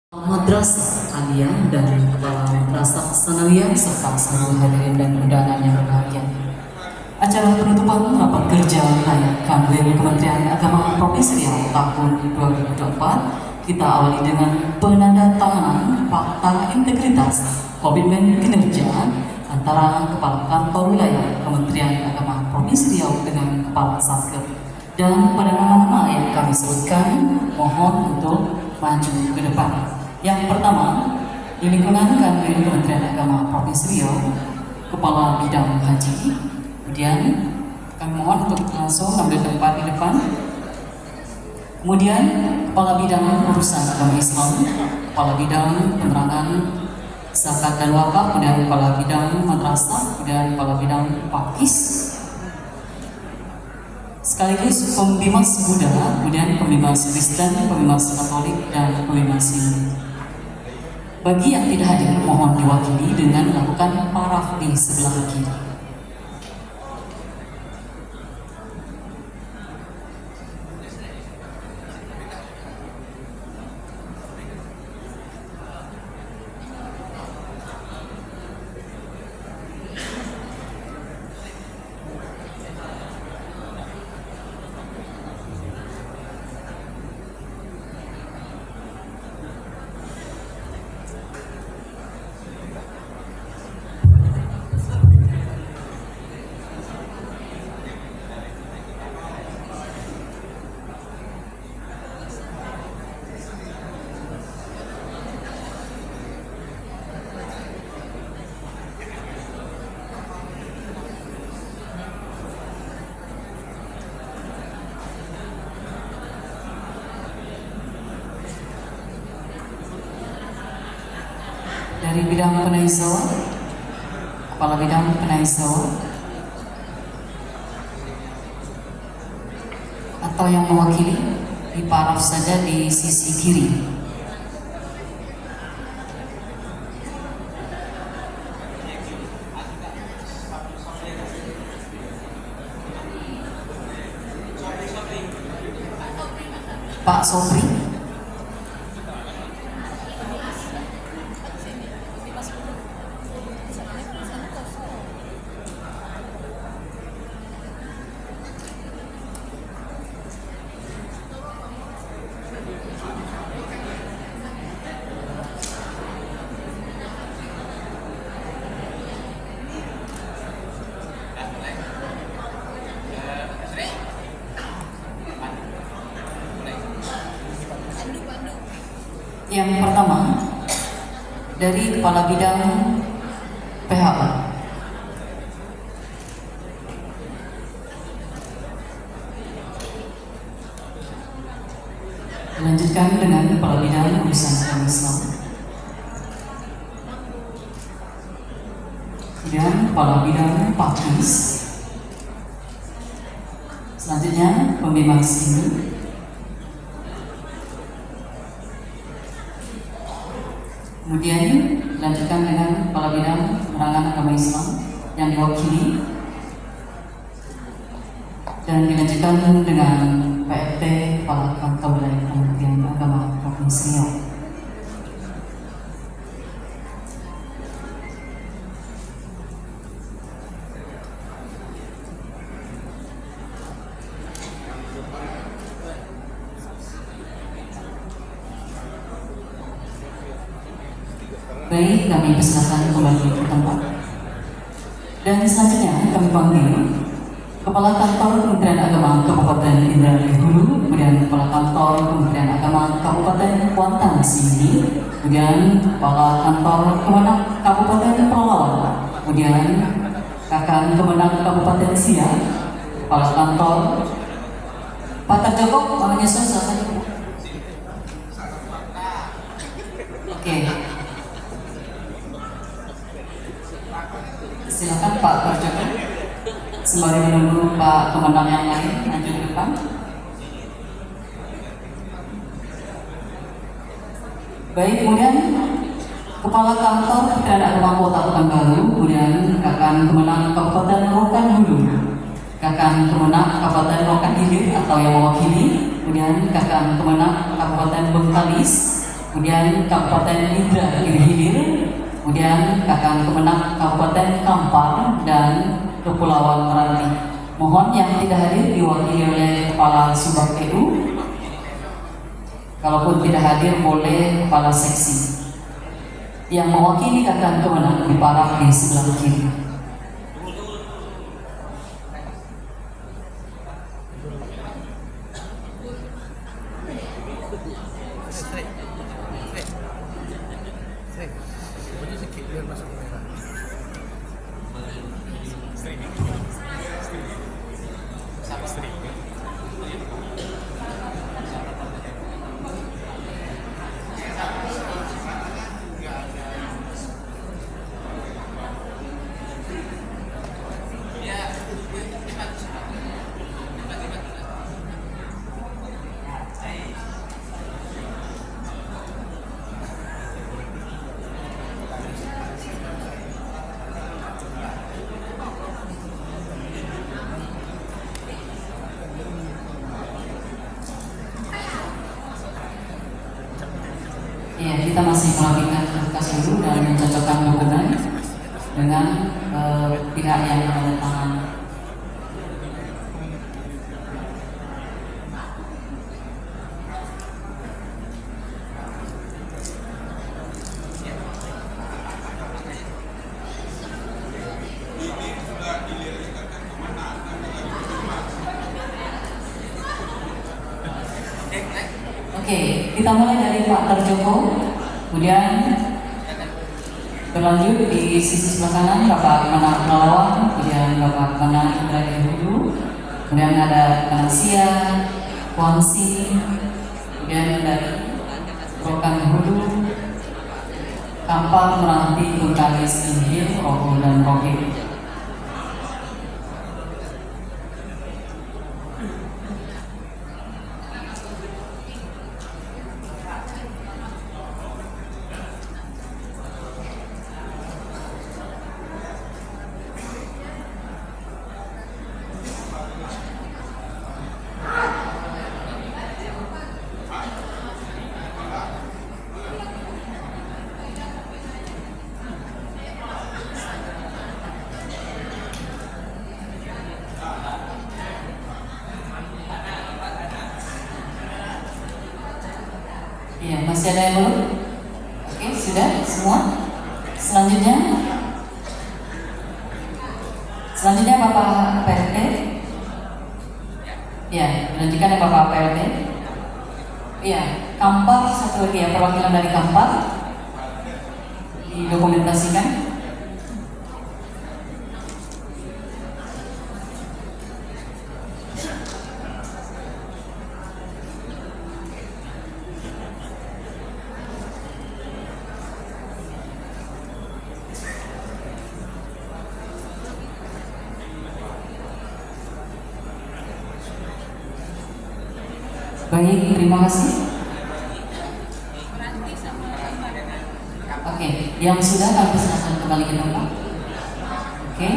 Madrasah Aliyah dan Kepala Madrasah Sanawiyah serta seluruh hadirin dan undangan yang berbahagia. Acara penutupan rapat kerja wilayah Kanwil Kementerian Agama Provinsi Riau tahun 2024 kita awali dengan penandatanganan fakta integritas komitmen kinerja antara Kepala Kantor Wilayah Kementerian Agama Provinsi Riau dengan Kepala Satker. Dan pada nama-nama yang kami sebutkan, mohon untuk maju ke depan. Yang pertama, di lingkungan Kanwil Kementerian Agama Provinsi Riau, Kepala Bidang Haji. Kemudian kami mohon untuk langsung ambil tempat di depan. Kemudian Kepala Bidang Urusan Agama Islam, Kepala Bidang Penerangan Zakat dan Wakaf, kemudian Kepala Bidang Madrasah, kemudian Kepala Bidang Pakis, sekaligus pembimas Buddha, kemudian pembimas Kristen, pembimas Katolik, dan pembimas Hindu. Bagi yang tidak hadir, mohon diwakili dengan melakukan paraf di sebelah kiri. Dari bidang penaisawa, Kepala Bidang Penaisawa atau yang mewakili di paraf saja di sisi kiri. Pak Sobri. Yang pertama, dari Kepala Bidang PHK. Dilanjutkan dengan Kepala Bidang Urusan Agama Islam. Kemudian Kepala Bidang Pakis. Selanjutnya pembimbing Hindu. Kemudian dilanjutkan dengan Kepala Bidang Penerangan Agama Islam yang diwakili, dan dilanjutkan dengan PRT Kepala Kantor Wilayah Kementerian Agama Provinsi Riau. Baik, kami persilakan kembali ke tempat. Dan selanjutnya kami panggil Kepala Kantor Kementerian Agama Kabupaten Indramayu Hulu, kemudian Kepala Kantor Kementerian Agama Kabupaten Kuantan Sini, kemudian Kepala Kantor Kemenang Kabupaten Pelalawan, kemudian Kakang Kemenang Kabupaten Siak, Kepala Kantor Pak Terjoko, namanya siapa? Oke. Silakan Pak Terjoko. Sembari menunggu Pak Kemenang yang lain maju ke depan. Baik, kemudian Kepala Kantor Kementerian Agama Kota Pekanbaru, kemudian Kakang Kemenang Kabupaten Rokan Hulu, Kakang Kemenang Kabupaten Rokan Hilir atau yang mewakili, kemudian Kakang Kemenang Kabupaten Bengkalis, kemudian Kabupaten Indra Hilir, kemudian akan pemenang Kabupaten Kampar dan Kepulauan Meranti. Mohon yang tidak hadir diwakili oleh Kepala Subak PU. Kalaupun tidak hadir boleh Kepala Seksi. Yang mewakili akan kemenang diparah di sebelah kiri. Ya, kita masih melakukan berkas dulu dan mencocokkan dokumen dengan pihak yang menandatangani. Oke, kita mulai dari Pak Terjoko, kemudian berlanjut di sisi sebelah kanan Bapak Menalawan, kemudian Bapak Menang dari Hulu, kemudian ada Malaysia, Kuangsi, kemudian dari Rokan Hulu, Kampar, Meranti, Bengkalis, Inhil, Rohul, dan Rohil. Iya, masih ada yang belum? Oke, sudah semua. Selanjutnya Bapak PLT. Ya, dilanjutkan ya Bapak PLT. Iya, Kampar satu lagi ya, perwakilan dari Kampar didokumentasikan. Baik, terima kasih. Oke, yang sudah kami persilakan kembali ke tempat. Oke,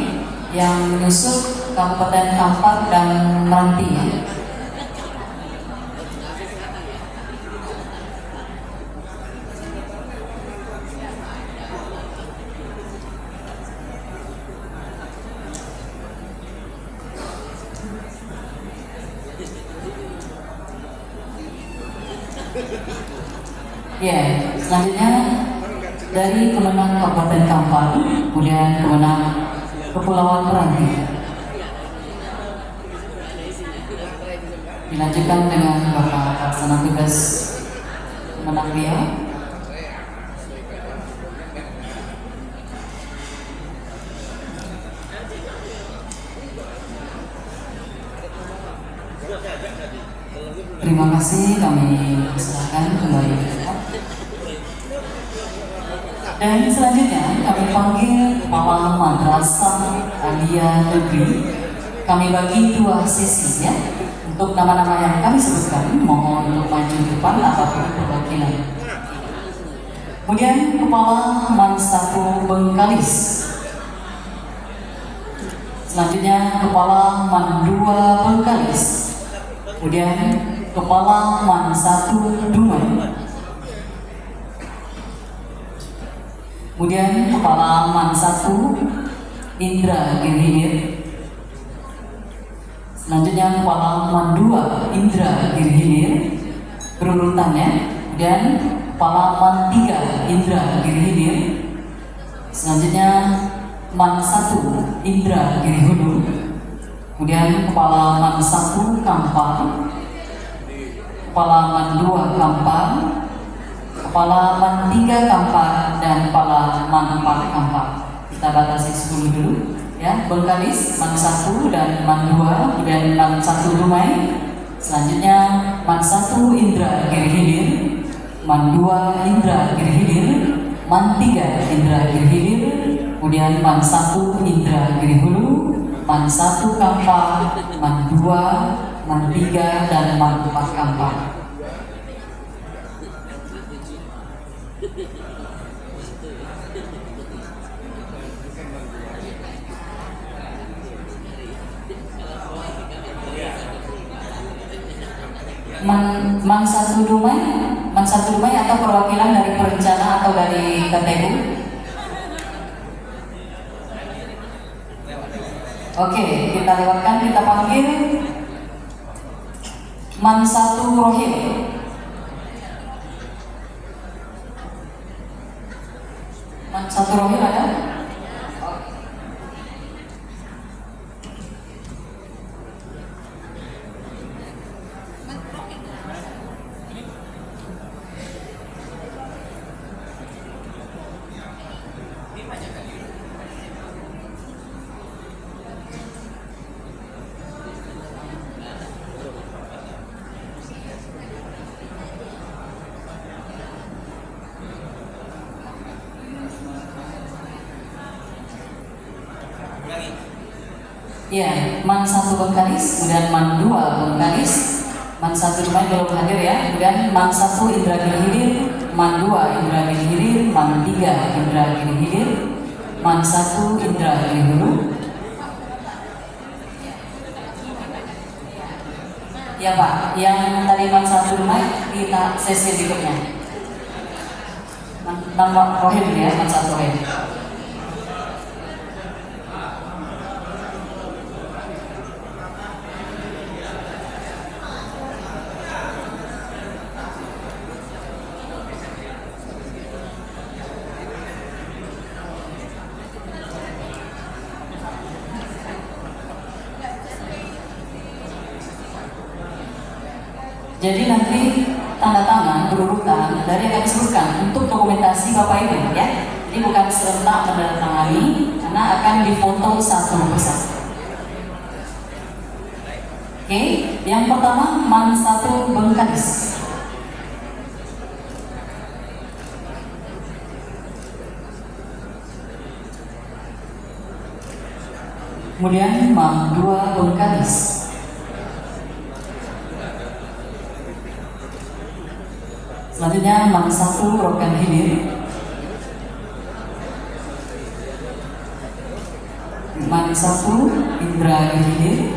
yang menyusul Kabupaten Kampar dan Meranti ya. Ya, selanjutnya dari kemenang Kabupaten Kampar, kemudian kemenang Kepulauan Meranti. Dilanjutkan dengan Bapak Pelaksana Tugas Kemenang Riau. Terima kasih, kami persilakan kembali. Dan selanjutnya kami panggil Kepala Madrasah Aliyah Negeri. Kami bagi dua sesi ya. Untuk nama-nama yang kami sebutkan, mohon untuk maju ke depan ataupun perwakilan. Kemudian Kepala Man 1 Bengkalis. Selanjutnya Kepala Man 2 Bengkalis. Kemudian Kepala Man 1 Dumai. Kemudian kepala man 1 Indra Girhilir. Selanjutnya kepala man 2 Indra Girhilir berurutannya. Kemudian kepala man 3 Indra Girhilir. Selanjutnya man 1 Indra Girihulu. Kemudian kepala man 1 Kampar, kepala man 2 Kampar, kepala man 3 Kampar, dan kepala man 4 Kampar. Kita batasi 10 dulu ya. Bengkalis man 1 dan man 2, kemudian man 1 Dumai. Selanjutnya man 1 Indra Girhilir, man 2 Indra Girhilir, man 3 Indra Girhilir, kemudian man 1 Indra Girihulu, man 1 Kampar, man 2, man 3, dan man 4 Kampar. Man 1 Dumai atau perwakilan dari perencana atau dari KTU? Oke, kita lewatkan, kita panggil man 1 Rohim. Man 1 Rohim ada? Ya, man 1 Bengkalis, kemudian man 2 Bengkalis, man 1 Dumai belum hadir ya, kemudian man 1 Indra Girhilir, man 2 Indra Girhilir, man 3 Indra Girhilir, man 1 Indra Girihulu. Ya Pak, yang tadi man 1 Dumai kita sesi berikutnya. Man Rohim ya, man 1 Rohim. Jadi nanti tanda tangan berurutan dari yang kami sebutkan untuk dokumentasi Bapak Ibu ya. Jadi bukan serentak menandatangani karena akan difoto satu persatu. Oke, yang pertama man 1 Bengkalis. Kemudian man 2 Bengkalis. Selanjutnya man 1 Rokan Hilir, man 1 Indra Girhilir,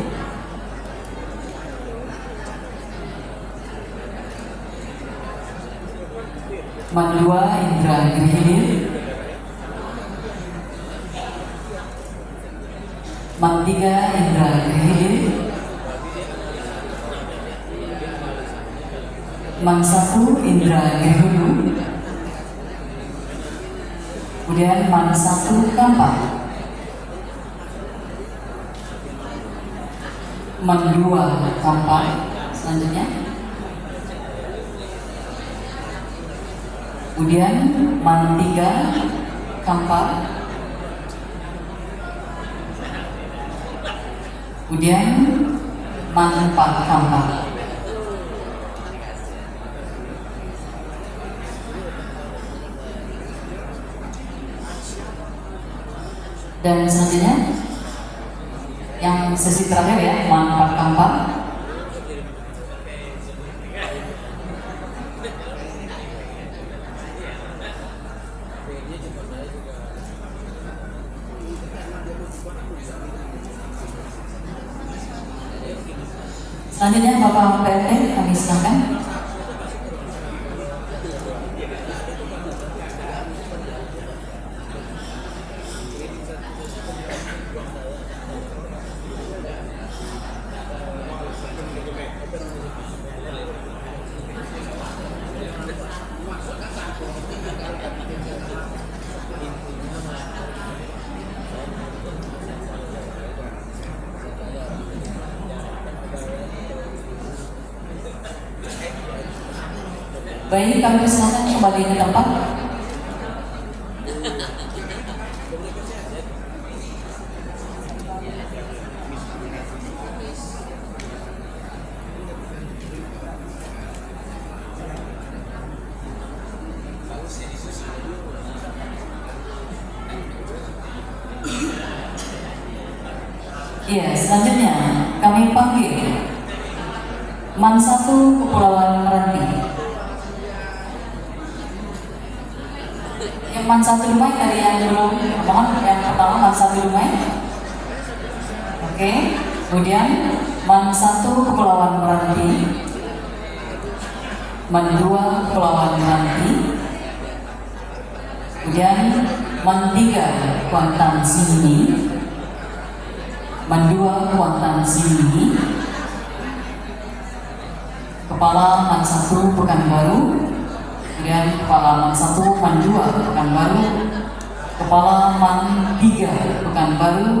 man 2 Indra Girhilir, man 3 Indra Girhilir, man 1 Indra Girihulu, kemudian man 1 Kampar, man 2 Kampar. Selanjutnya kemudian man 3 Kampar, kemudian man 4 Kampar. Dan selanjutnya yang sesi terakhir ya, man 4 Kampar. Selanjutnya Bapak PRT kami silakan. Baik, kami persilakan kembali ke tempat. Iya, selanjutnya kami panggil Man 1 Kepulauan Meranti. Yang Man 1 Dumai dari yang belum, mohon yang pertama Man 1 Dumai. Oke, kemudian Man 1 Kepulauan Meranti, Man 2 Kepulauan Meranti, kemudian Man 3 Kuantan Sini, Man 2 Kuantan Sini, Kepala Man 1 Pekanbaru, kemudian Kepala Man 1 Man 2 Pekanbaru, Kepala Man 3 Pekanbaru,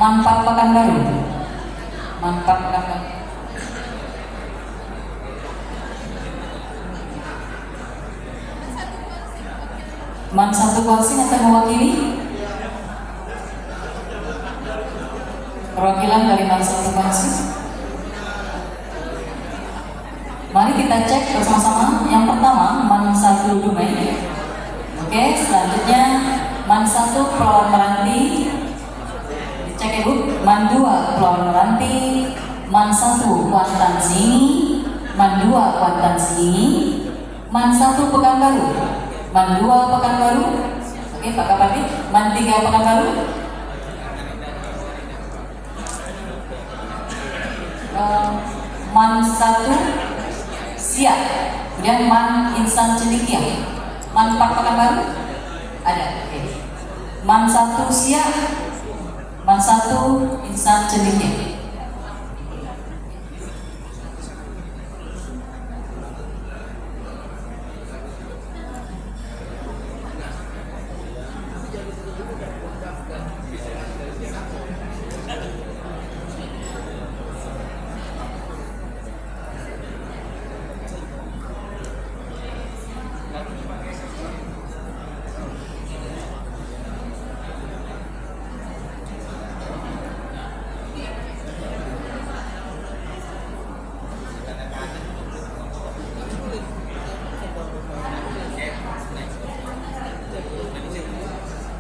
Man 4 Pekanbaru, Man 4 Pekanbaru. Man 1 Koalsin akan mewakili perwakilan dari Man 1 Koalsin. Mari kita cek bersama-sama. Yang pertama Man 1 Dumai. Oke, selanjutnya Man 1 Kepulauan Meranti. Cek ibu, Man 2 Kepulauan Meranti, Man 1 Kuantan Sini, Man 2 Kuantan Sini, Man 1 Pekanbaru, Man 2 Pekanbaru. Oke Pak Kapati, Man 3 Pekanbaru, Man 1 Siak, kemudian Man Insan Cendekia. Man 4 Pekanbaru ada. Oke. Man 1 Siak, Man 1 Insan Cendekia.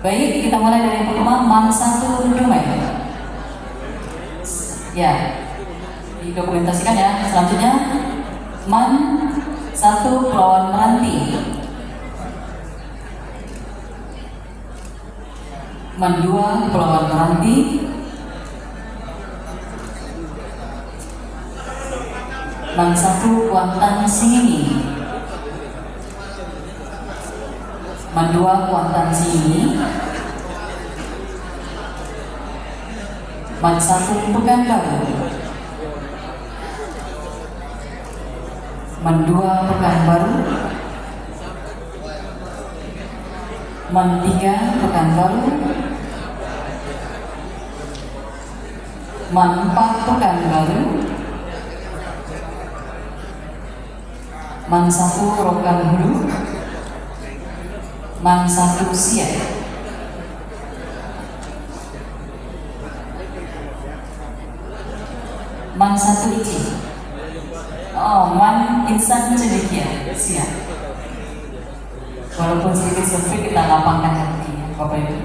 Baik, kita mulai dari yang pertama, Man 1 Dumai. Ya, didokumentasikan ya. Selanjutnya, Man 1 Kepulauan Meranti, Man 2 Kepulauan Meranti, Man 1 Kuantan Sini, Man 2 Kuantan Sini, Man 1 Pekanbaru, Man 2 Pekanbaru, Man 3 Pekanbaru, Man 4 Pekanbaru, Man 1 Rokan Hulu, Man 1 Siak, Man 1 Ici. Oh, Man Insan Cendekia. Siap. Walaupun sedikit sempit, kita lapangkan hati. Bapak Ibu.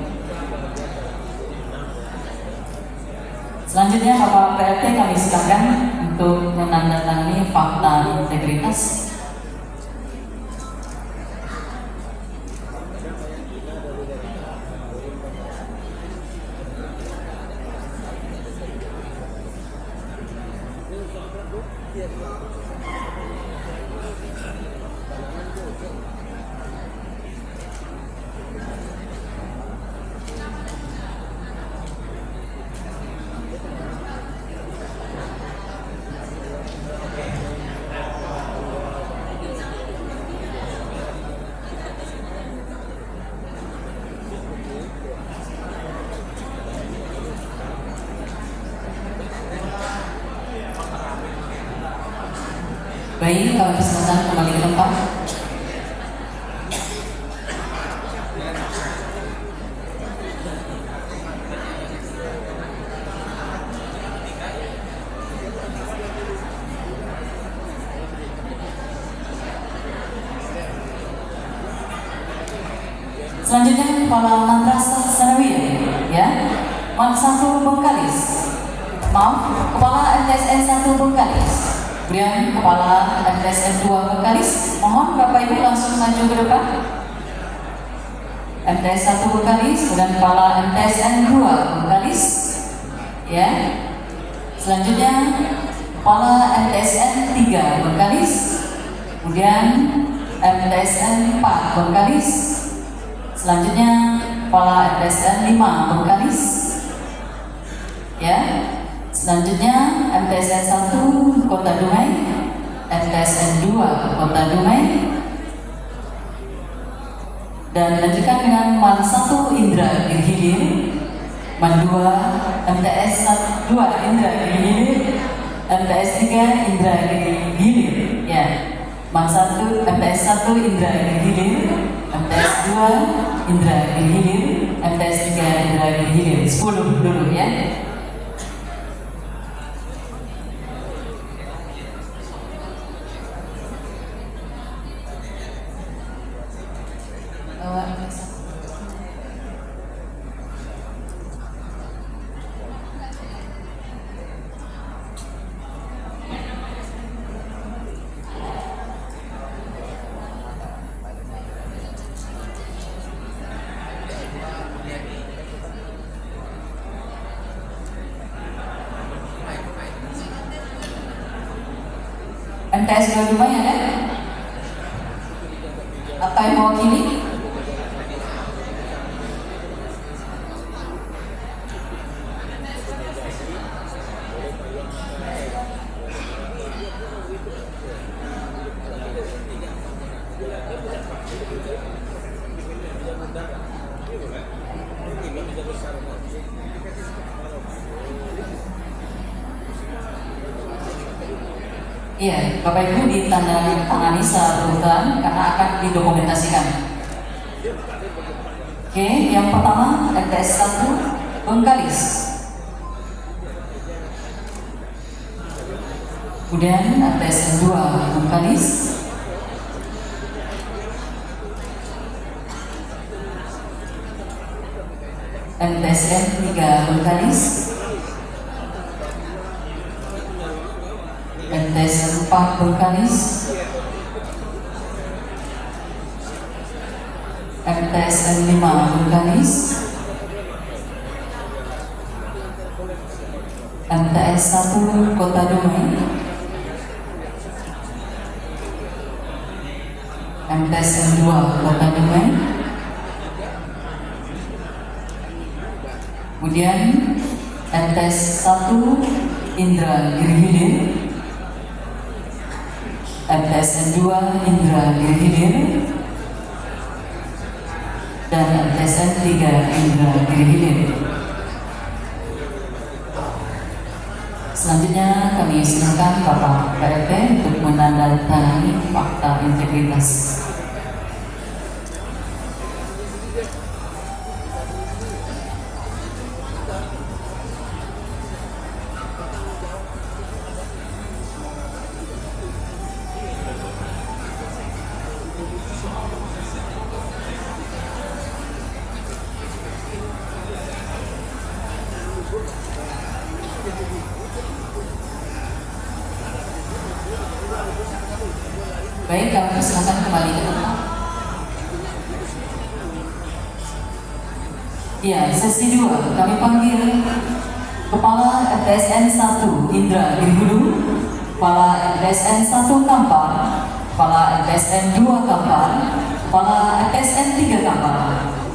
Selanjutnya Bapak PLT kami silakan untuk menandatangani fakta integritas. Baik, kami persilakan kembali ke tempat. Selanjutnya Kepala Madrasah Sanawiyah, ya, MAN 1 Bengkalis. Maaf, Kepala MTSN 1 Bengkalis. Kemudian Kepala MTSN 2 Bengkalis, mohon Bapak Ibu langsung maju ke depan. MTS 1 Bengkalis, dan Kepala MTSN 2 Bengkalis, ya. Selanjutnya Kepala MTSN 3 Bengkalis, kemudian MTSN 4 Bengkalis, selanjutnya Kepala MTSN 5 Bengkalis, ya. Selanjutnya MTSN 1 Kota Dumai, MTSN 2 Kota Dumai, dan lanjutkan dengan MAN 1 Indra Giri, MAN 2 MTS 2 Indra Giri, MTS 3 Indra Giri, ya. MAN 1 MTS 1 Indra Giri, MTS 2 Indra Giri, MTS 3 Indra Giri. 10 dulu, ya. MTS 2 Dumai ada? Apa yang mewakili? Iya, Bapak Ibu ditandatangani secara berurutan karena akan didokumentasikan. Oke, yang pertama MTS 1 Bengkalis, kemudian MTS 2 Bengkalis, MTSN 3 Bengkalis, MTSN 4 Bengkalis, MTSN 5 Bengkalis, MTS 1 Kota Dumai, MTSN 2 Kota Dumai, kemudian MTS 1 Indra Giri, MTSN 2 Indra Giri, dan MTSN 3 Indra Giri. Selanjutnya kami silakan Bapak PLT untuk menandatangani fakta integritas. Baik, kami persilakan kembali ke tempat. Ya, sesi 2 kami panggil Kepala MTSN 1 Indra Girihulu, Kepala MTSN 1 Kampar, Kepala MTSN 2 Kampar, Kepala MTSN 3 Kampar,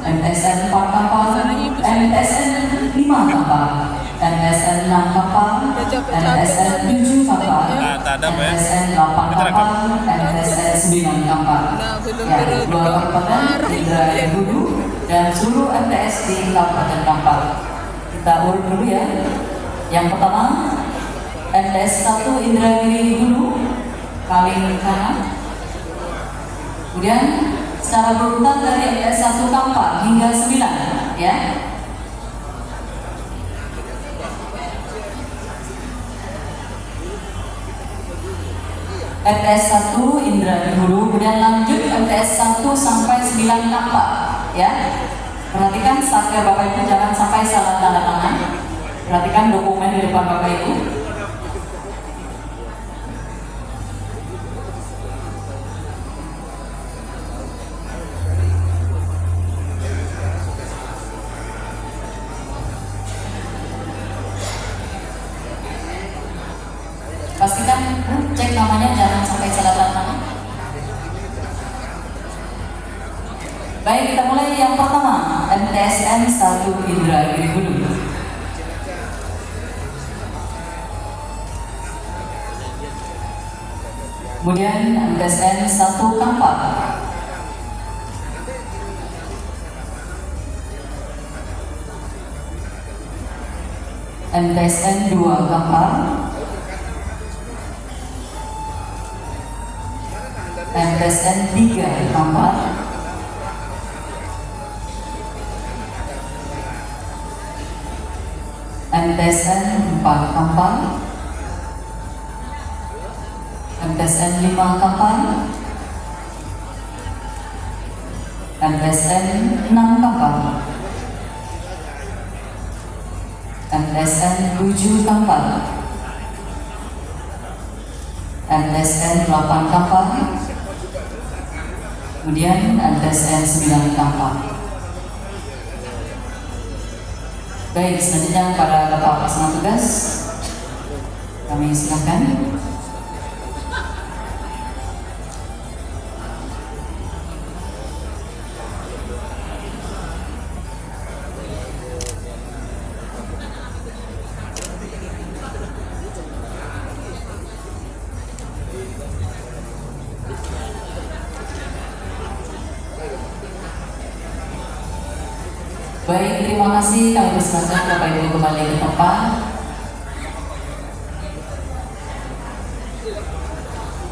MTSN 4 Kampar, MTSN 5 Kampar, MTSN 6 Kampar, MTSN 7 Kampar, MTSN 8 Kampar, MTSN 9 Kampar. Ya, 2 kabupaten Indra Girihulu dan seluruh MTS di Kabupaten Kampar. Kita urut dulu ya. Yang pertama MTS 1 Indra Girihulu paling kanan. Kemudian secara berurutan dari MTS 1 Kampar hingga 9 ya. MTS 1 Indra Girihulu, kemudian lanjut MTS 1 sampai 9 Kampar ya. Perhatikan saatnya Bapak Ibu, jangan sampai salah tanda tangan. Perhatikan dokumen di depan Bapak Ibu. Pastikan cek namanya, jangan sampai salah tanda tangan. Baik, kita mulai yang pertama, MTSN 1 Indra Girihulu. Kemudian MTSN 1 Kampar. MTSN 2 Kampar. MTSN 3 Kampar. MTSN 4 Kampar, MTSN 5 Kampar, MTSN 6 Kampar, MTSN 7 Kampar, MTSN 8 Kampar, kemudian MTSN 9 Kampar. Baik, selanjutnya pada Bapak Pelaksana Tugas, kami silakan. Baik, terima kasih. Kami persilakan Bapak Ibu kembali ke tempat.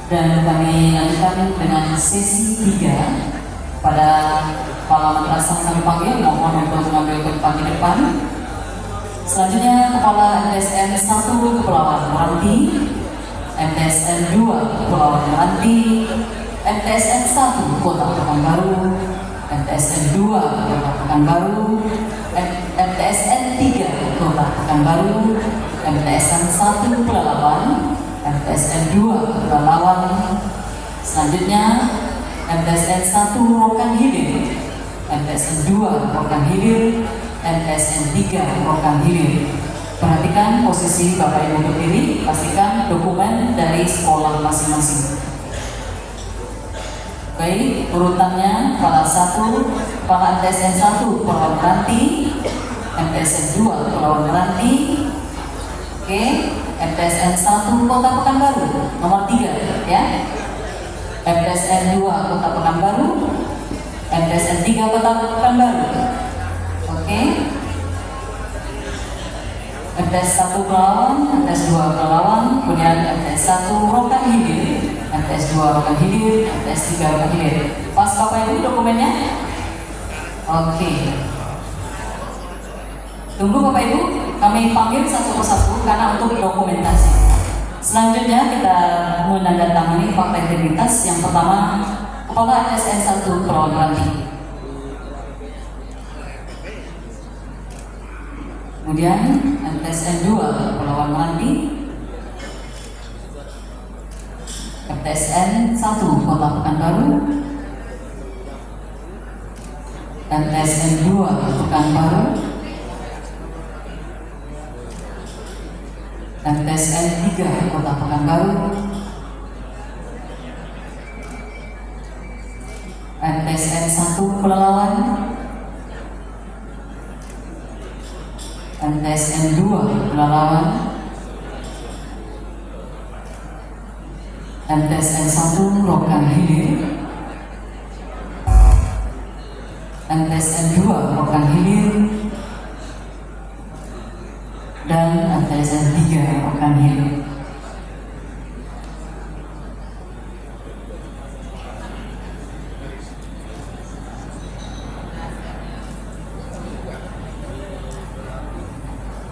Dan kami lanjutkan dengan sesi 3 pada Kepala Madrasah kami panggil, mohon untuk mengambil tempat di depan. Selanjutnya Kepala MTSN 1 Kepulauan Meranti, MTSN 2 Kepulauan Meranti, MTSN 1 Kota Pekanbaru, MTSN 2 Kota Pekanbaru, MTSN 3 Kota Pekanbaru, MTSN 1 Pelalawan, MTSN 2 Pelalawan. Selanjutnya MTSN 1 Rokan Hilir, MTSN 2 Rokan Hilir, MTSN 3 Rokan Hilir. Perhatikan posisi Bapak Ibu berdiri, pastikan dokumen dari sekolah masing-masing. Baik, urutannya Kepala 1, Kepala MTSN 1 Kepulauan Meranti, MTSN 2 Kepulauan Meranti, oke, MTSN 1 Kota Pekanbaru, nomor 3 ya, MTSN 2 Kota Pekanbaru, MTSN 3 Kota Pekanbaru, oke, MTS 1 Pelalawan, MTS 2 Pelalawan, kemudian MTS 1 Rokan Hilir, MTS 2 Rokan Hilir, MTS 3 Rokan Hilir. Pas Bapak Ibu dokumennya? Oke. Tunggu Bapak Ibu, kami panggil satu persatu karena untuk dokumentasi. Selanjutnya kita menandatangani fakta integritas. Yang pertama, Kepala MTSN 1 Kepulauan Meranti. Kemudian MTSN 2 Kepulauan Meranti, MTSN 1 Kota Pekanbaru, MTSN 2 Pekanbaru, MTSN 3 Kota Pekanbaru, MTSN 1 Pelalawan, MTSN 2 Pelalawan, MTSN 1 Rokan Hilir, MTSN 2 Rokan Hilir, dan MTSN 3 Rokan Hilir.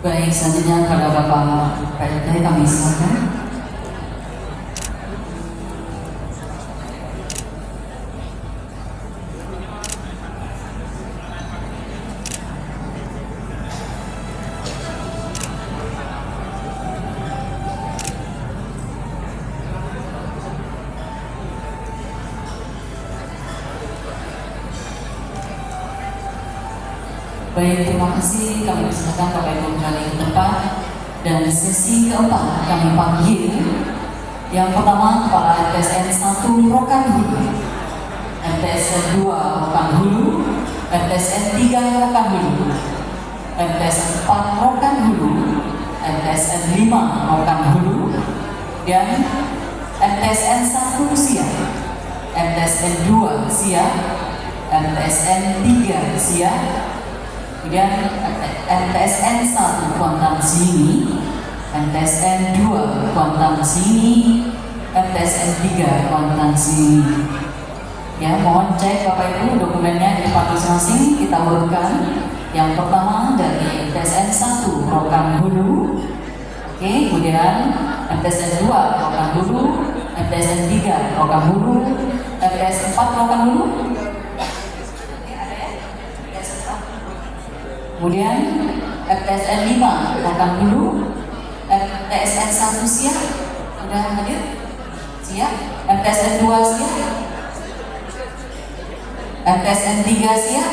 Baik, selanjutnya kepada Bapak PLT kami silakan. Baik, terima kasih. Kami persilakan Bapak Ibu kembali ke tempat. Dan sesi keempat kami panggil yang pertama kepala MTSN 1 Rokan Hulu, MTSN 2 Rokan Hulu, MTSN 3 Rokan Hulu, MTSN 4 Rokan Hulu, MTSN 5 Rokan Hulu, dan MTSN 1 Siak, MTSN 2 Siak, MTSN 3 Siak, kemudian MTSN 1 Kuantan Sini, MTSN 2 Kuantan Sini, MTSN 3 Kuantan Sini. Ya, mohon cek Bapak Ibu dokumennya di tempat masing-masing, kita urutkan. Yang pertama dari MTSN 1 Rokan Hulu, oke, kemudian MTSN 2 Rokan Hulu, MTSN 3 Rokan Hulu, MTSN 4 Rokan Hulu. Kemudian MTSN 5 Rokan Hulu, MTSN 1 Siak, sudah hadir? Siap. MTSN 2 Siak, MTSN 3 Siak,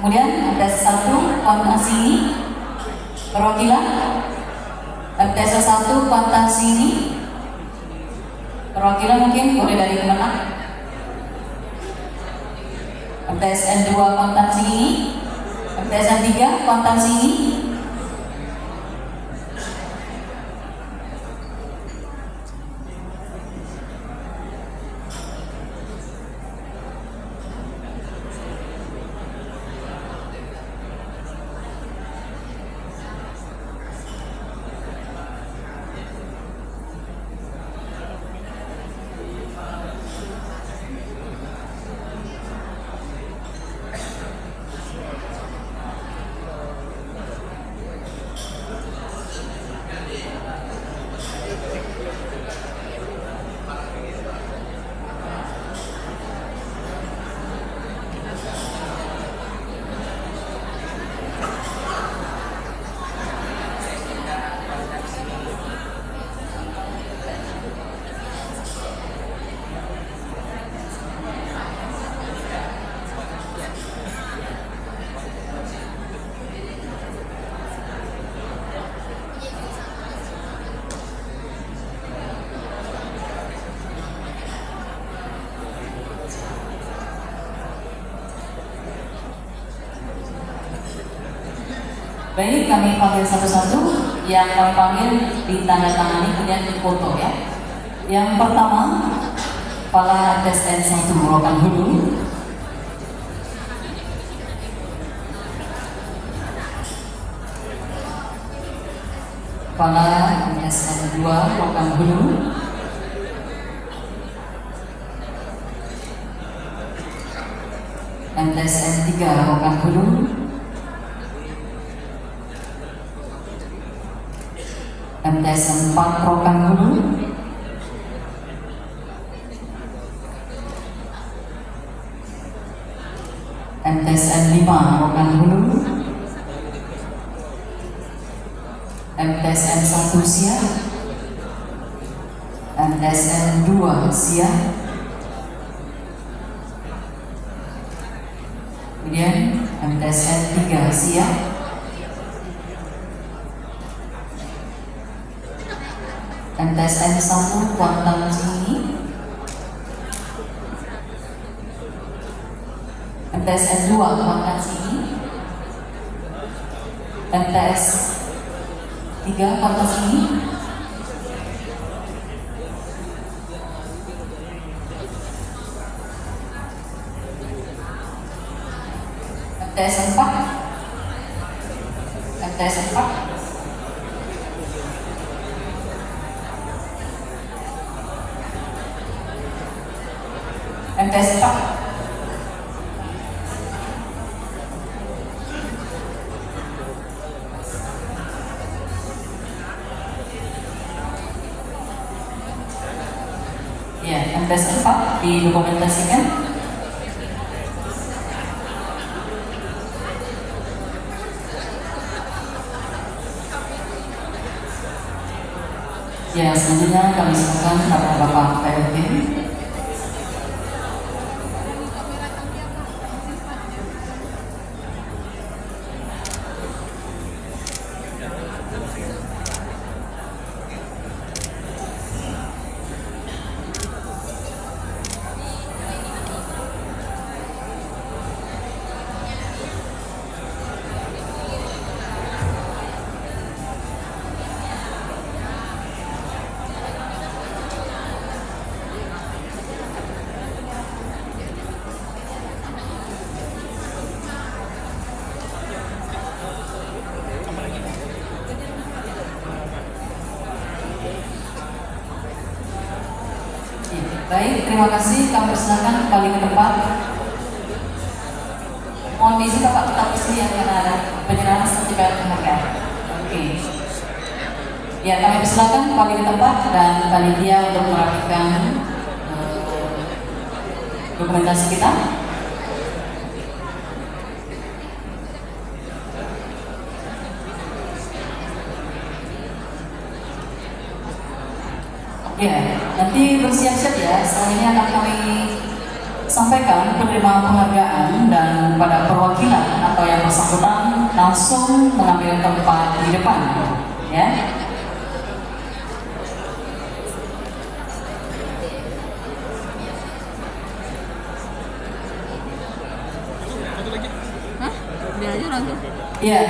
kemudian MTSN 1 Kuantan Sini, perwakilan MTSN 1 Kuantan Sini, perwakilan mungkin boleh dari Kemenang. MTSN 2 Kuantan Sini, MTSN 3 Kuantan Sini. Baik, kami panggil satu-satu. Yang kami panggil ditandatangani kemudian difoto ya. Yang pertama, kepala MTSN 1 Rokan Hulu, kepala MTSN 2 Rokan Hulu, MTSN 3 Rokan Hulu, MTSN 4 Rokan Hulu, MTSN 5 Rokan Hulu, MTSN 1 Siak, MTSN 2 siap. Kemudian MTSN 3 siap. MTSN 1 Kuantan Sini. MTSN 2 Kuantan Sini. MTS 3 Kuantan Sini. MTS 4. MTS 4. MTS 4. Ya, MTS 4 didokumentasikan. Ya, selanjutnya kami silakan kepada Bapak PLT. Baik, terima kasih. Kami persilakan kembali ke tempat. Mohon izin Bapak tetap di sini yang ada penyerahan sertifikat penghargaan. Oke. Ya, kami persilakan kembali ke tempat dan panitia untuk merapikan dokumentasi kita. Ya, nanti bersiap-siap ya. Setelah ini akan kami sampaikan penerima penghargaan dan pada perwakilan atau yang bersangkutan langsung mengambil tempat di depan, ya. Hah? Dia aja nanti. Iya.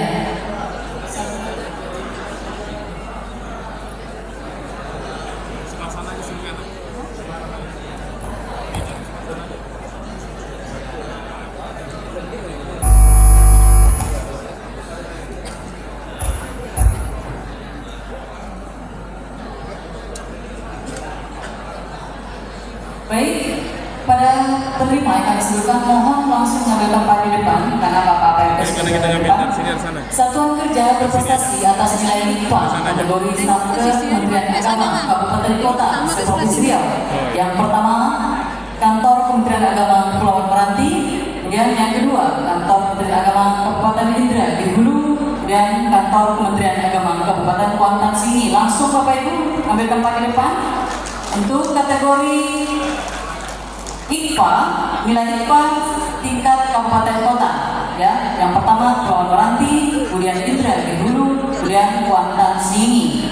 Baik, pada penerima yang kami sebutkan mohon langsung mengambil tempat di depan karena Bapak PLT sudah di depan. Satuan kerja berprestasi atas nilai IPA kategori Satgas Kementerian Agama Kabupaten Kota Provinsi Riau. Yang pertama, Kantor Kementerian Agama Kepulauan Meranti. Kemudian yang kedua, Kantor Kementerian Agama Kabupaten Indra di Hulu. Kemudian Kantor Kementerian Agama Kabupaten Kuantan Sini. Langsung Bapak Ibu ambil tempat di depan. Untuk kategori IPA, nilai IPA tingkat kabupaten kota, ya. Yang pertama Kepulauan Meranti, kemudian Indra di Hulu, kemudian Kuantan Sini.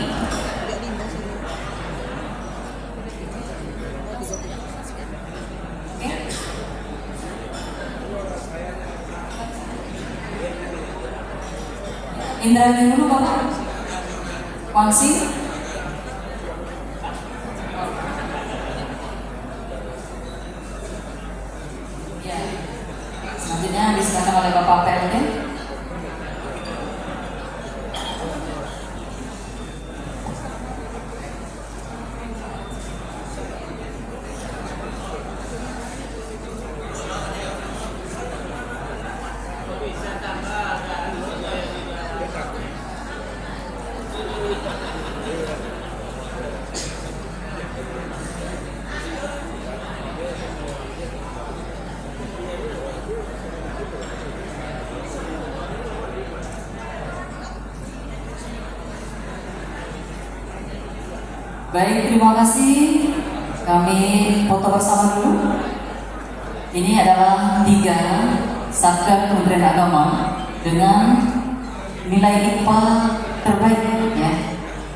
Oke. Indra di Hulu, Bapak. Kuansi. Selanjutnya disilakan oleh Bapak PLT. Baik, terima kasih. Kami foto bersama dulu. Ini adalah 3 Satker Kementerian Agama dengan nilai IPA terbaik ya,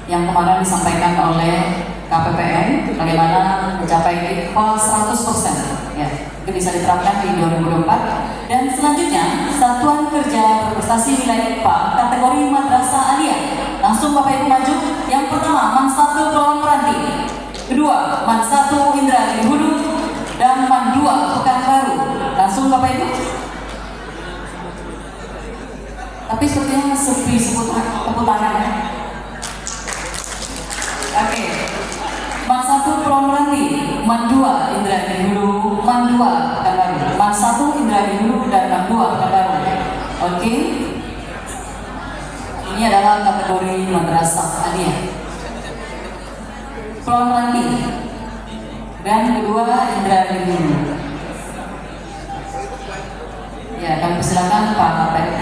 yang kemarin disampaikan oleh KPPN bagaimana mencapai IPA 100% ya. Itu bisa diterapkan di 2024. Dan selanjutnya Satuan Kerja Berprestasi Nilai IPA kategori Madrasah Aliyah. Langsung Bapak Ibu maju. Yang pertama Man 1 Pulau Meranti, kedua Man 1 Indragiri Hulu, dan Man 2 Pekanbaru. Langsung Bapak Ibu. Tapi sepertinya sepi tepuk tangan ya. Oke. Man 1 Pulau Meranti, Man 2 Indragiri Hulu, Man 2 Pekanbaru. Man 1 Indragiri Hulu dan Man 2 Pekanbaru. Oke. Ini adalah kategori Madrasah Aliyah. Pulau Meranti dan kedua Indragiri Hulu. Ya, kami persilakan Pak PRT.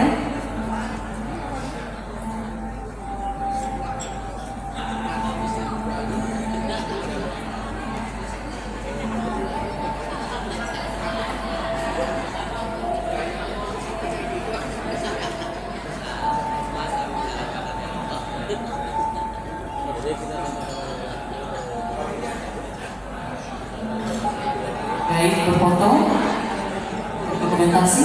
Baik, berfoto, dokumentasi.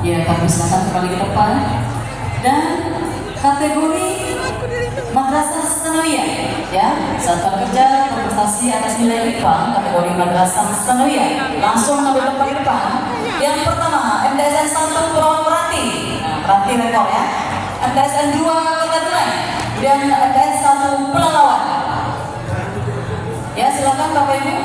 Ya, kami silakan kembali ke depan. Dan kategori Madrasah Sanawiyah ya, Satuan Kerja Berprestasi atas nilai IPA kategori Madrasah Sanawiyah. Langsung ambil tempat di depan. Yang pertama MTSN 1 Pulau Meranti. Nah, Meranti rekor ya. MTSN 2 Kedatangan dan MTSN 1 Pelalawan. Ya, silakan Bapak Ibu.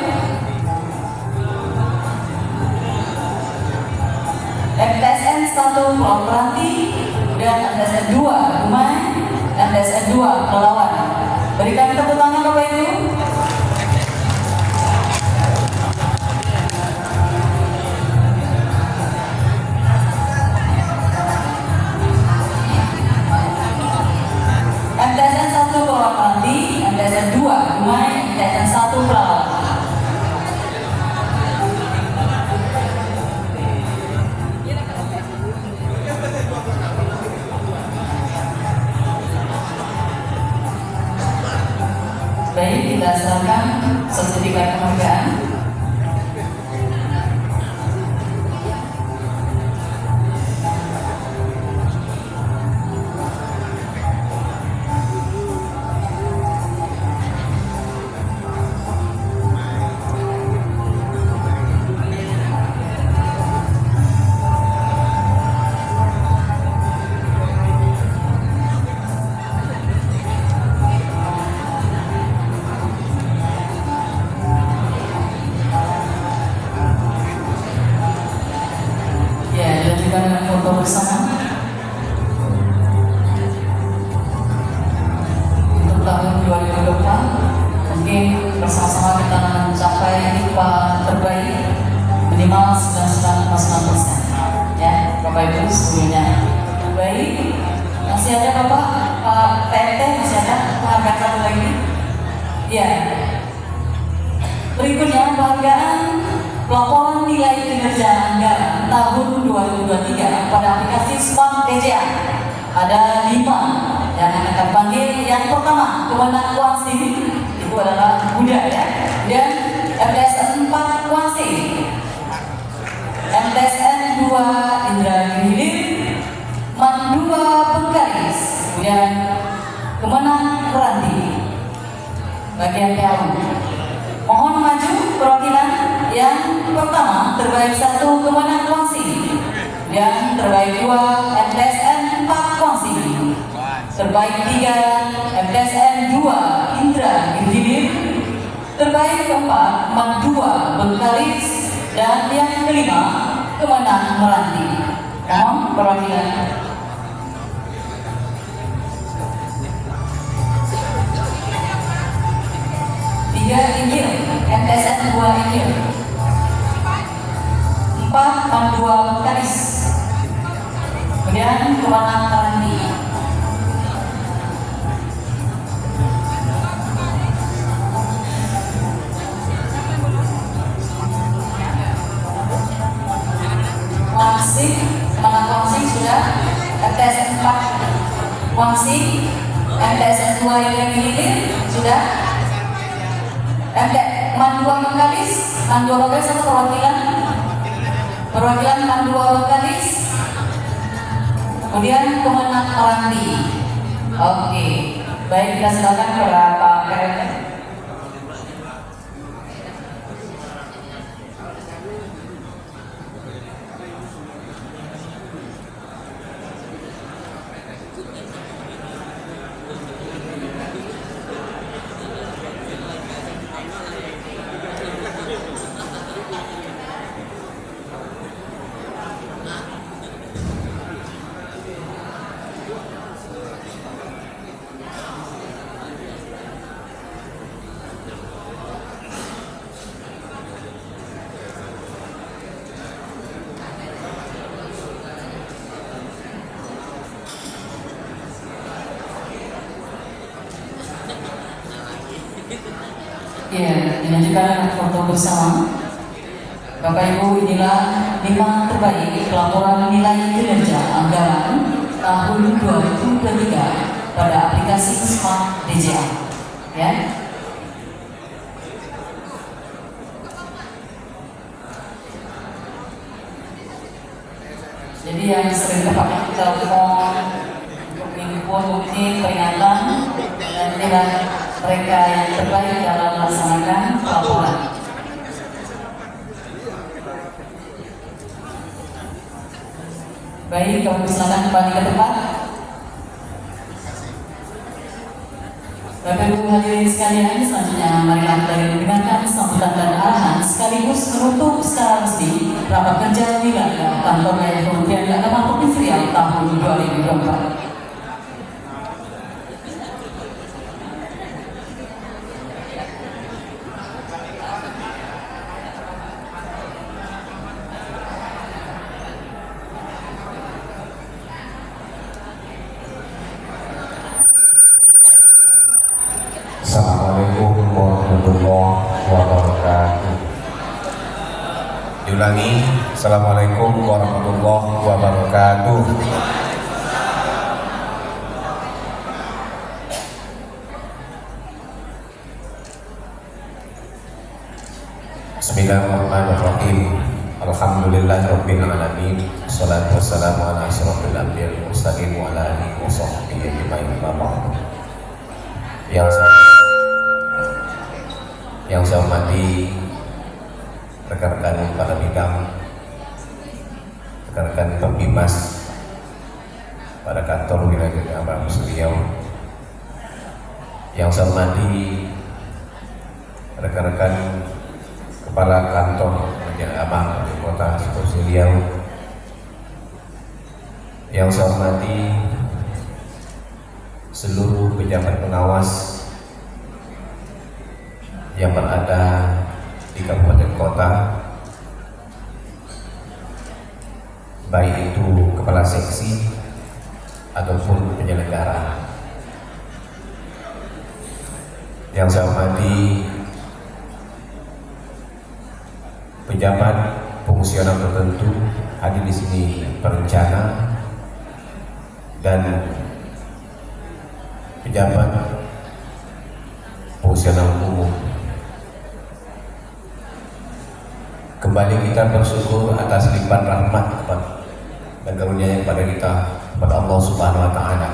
MTSN 1 Pulau Meranti dan MTSN 2 Dumai, MTSN 2 Pelalawan. Berikan tepuk tangan Bapak Ibu. MTSN 1 Pulau Meranti, MTSN 2 Dumai, MTSN 1 Pelalawan. Baik, kita serahkan sertifikat penghargaan. Dengan foto bersama untuk tahun 2024, mungkin bersama-sama kita mencapai IPA terbaik minimal 99,9% ya Bapak Ibu semuanya. Baik, masih ada Bapak Pak PRT, masih ada penghargaan satu lagi ya. Berikutnya penghargaan Laporan Nilai Kinerja Anggaran tahun 2023 pada aplikasi Smart DJA. Ada 5 yang akan panggil. Yang pertama Kemenang Kuansi, itu adalah Buddha ya. Dan MTSN 4 Kuansi, MTSN 2 Indragiri Hilir, Man 2 Bengkalis, kemudian Kemenang Meranti bagian Palu. Mohon maju perwakilan. Yang pertama terbaik 1 Kemenang Kuansi, yang terbaik 2 MTSN 4 Kuansi, terbaik 3 MTSN 2 Indragiri Hilir, terbaik 4 Man 2 Bengkalis, dan yang kelima Kemenang Meranti. Mohon perwakilan. Kemenang Randi. Wangsing, semangat Wangsing sudah. MTSN 4 Wangsing, MTSN 2 yang Hilir sudah. Mandua Bengkalis atau perwakilan Mandua Bengkalis. Kemudian Kemenang Randi. Oke, baik, kita silakan kepada Pak Karen. Ya, dilanjutkan foto bersama. Bapak Ibu, inilah 5 terbaik pelaporan nilai kinerja anggaran tahun 2023 pada aplikasi Smart DJA. Ya. Jadi yang sering terpakai telepon untuk info mungkin peringatan, dan inilah mereka yang terbaik dalam melaksanakan pelaporan. Baik, kami silakan kembali ke tempat. Bapak Ibu hadirin sekalian, selanjutnya marilah kita mendengarkan sambutan dan arahan sekaligus menutup secara resmi rapat kerja wilayah kantor wilayah Kementerian Agama Provinsi Riau tahun 2024. Assalamualaikum warahmatullahi wabarakatuh. Diulangi, Assalamualaikum warahmatullahi wabarakatuh. Bismillahirrahmanirrahim. Alhamdulillahirabbil alamin. Wassalatu wassalamu ala asyrofil anbiya'i wal mursalin wa ala alihi wa sahbihi ajma'in. Yang saya hormati rekan-rekan pada bidang, rekan-rekan pembimas pada kantor wilayah Agama Provinsi Riau. Yang saya hormati rekan-rekan kepala kantor Kementerian Agama di Kota Provinsi Riau. Yang saya hormati seluruh pejabat pengawas yang berada di kabupaten kota, baik itu kepala seksi ataupun penyelenggara. Yang saya hormati pejabat fungsional tertentu hadir di sini, perencana dan pejabat fungsional umum. Kembali kita bersyukur atas limpahan rahmat dan karunia kepada kita, kepada Allah Subhanahu wa Ta'ala.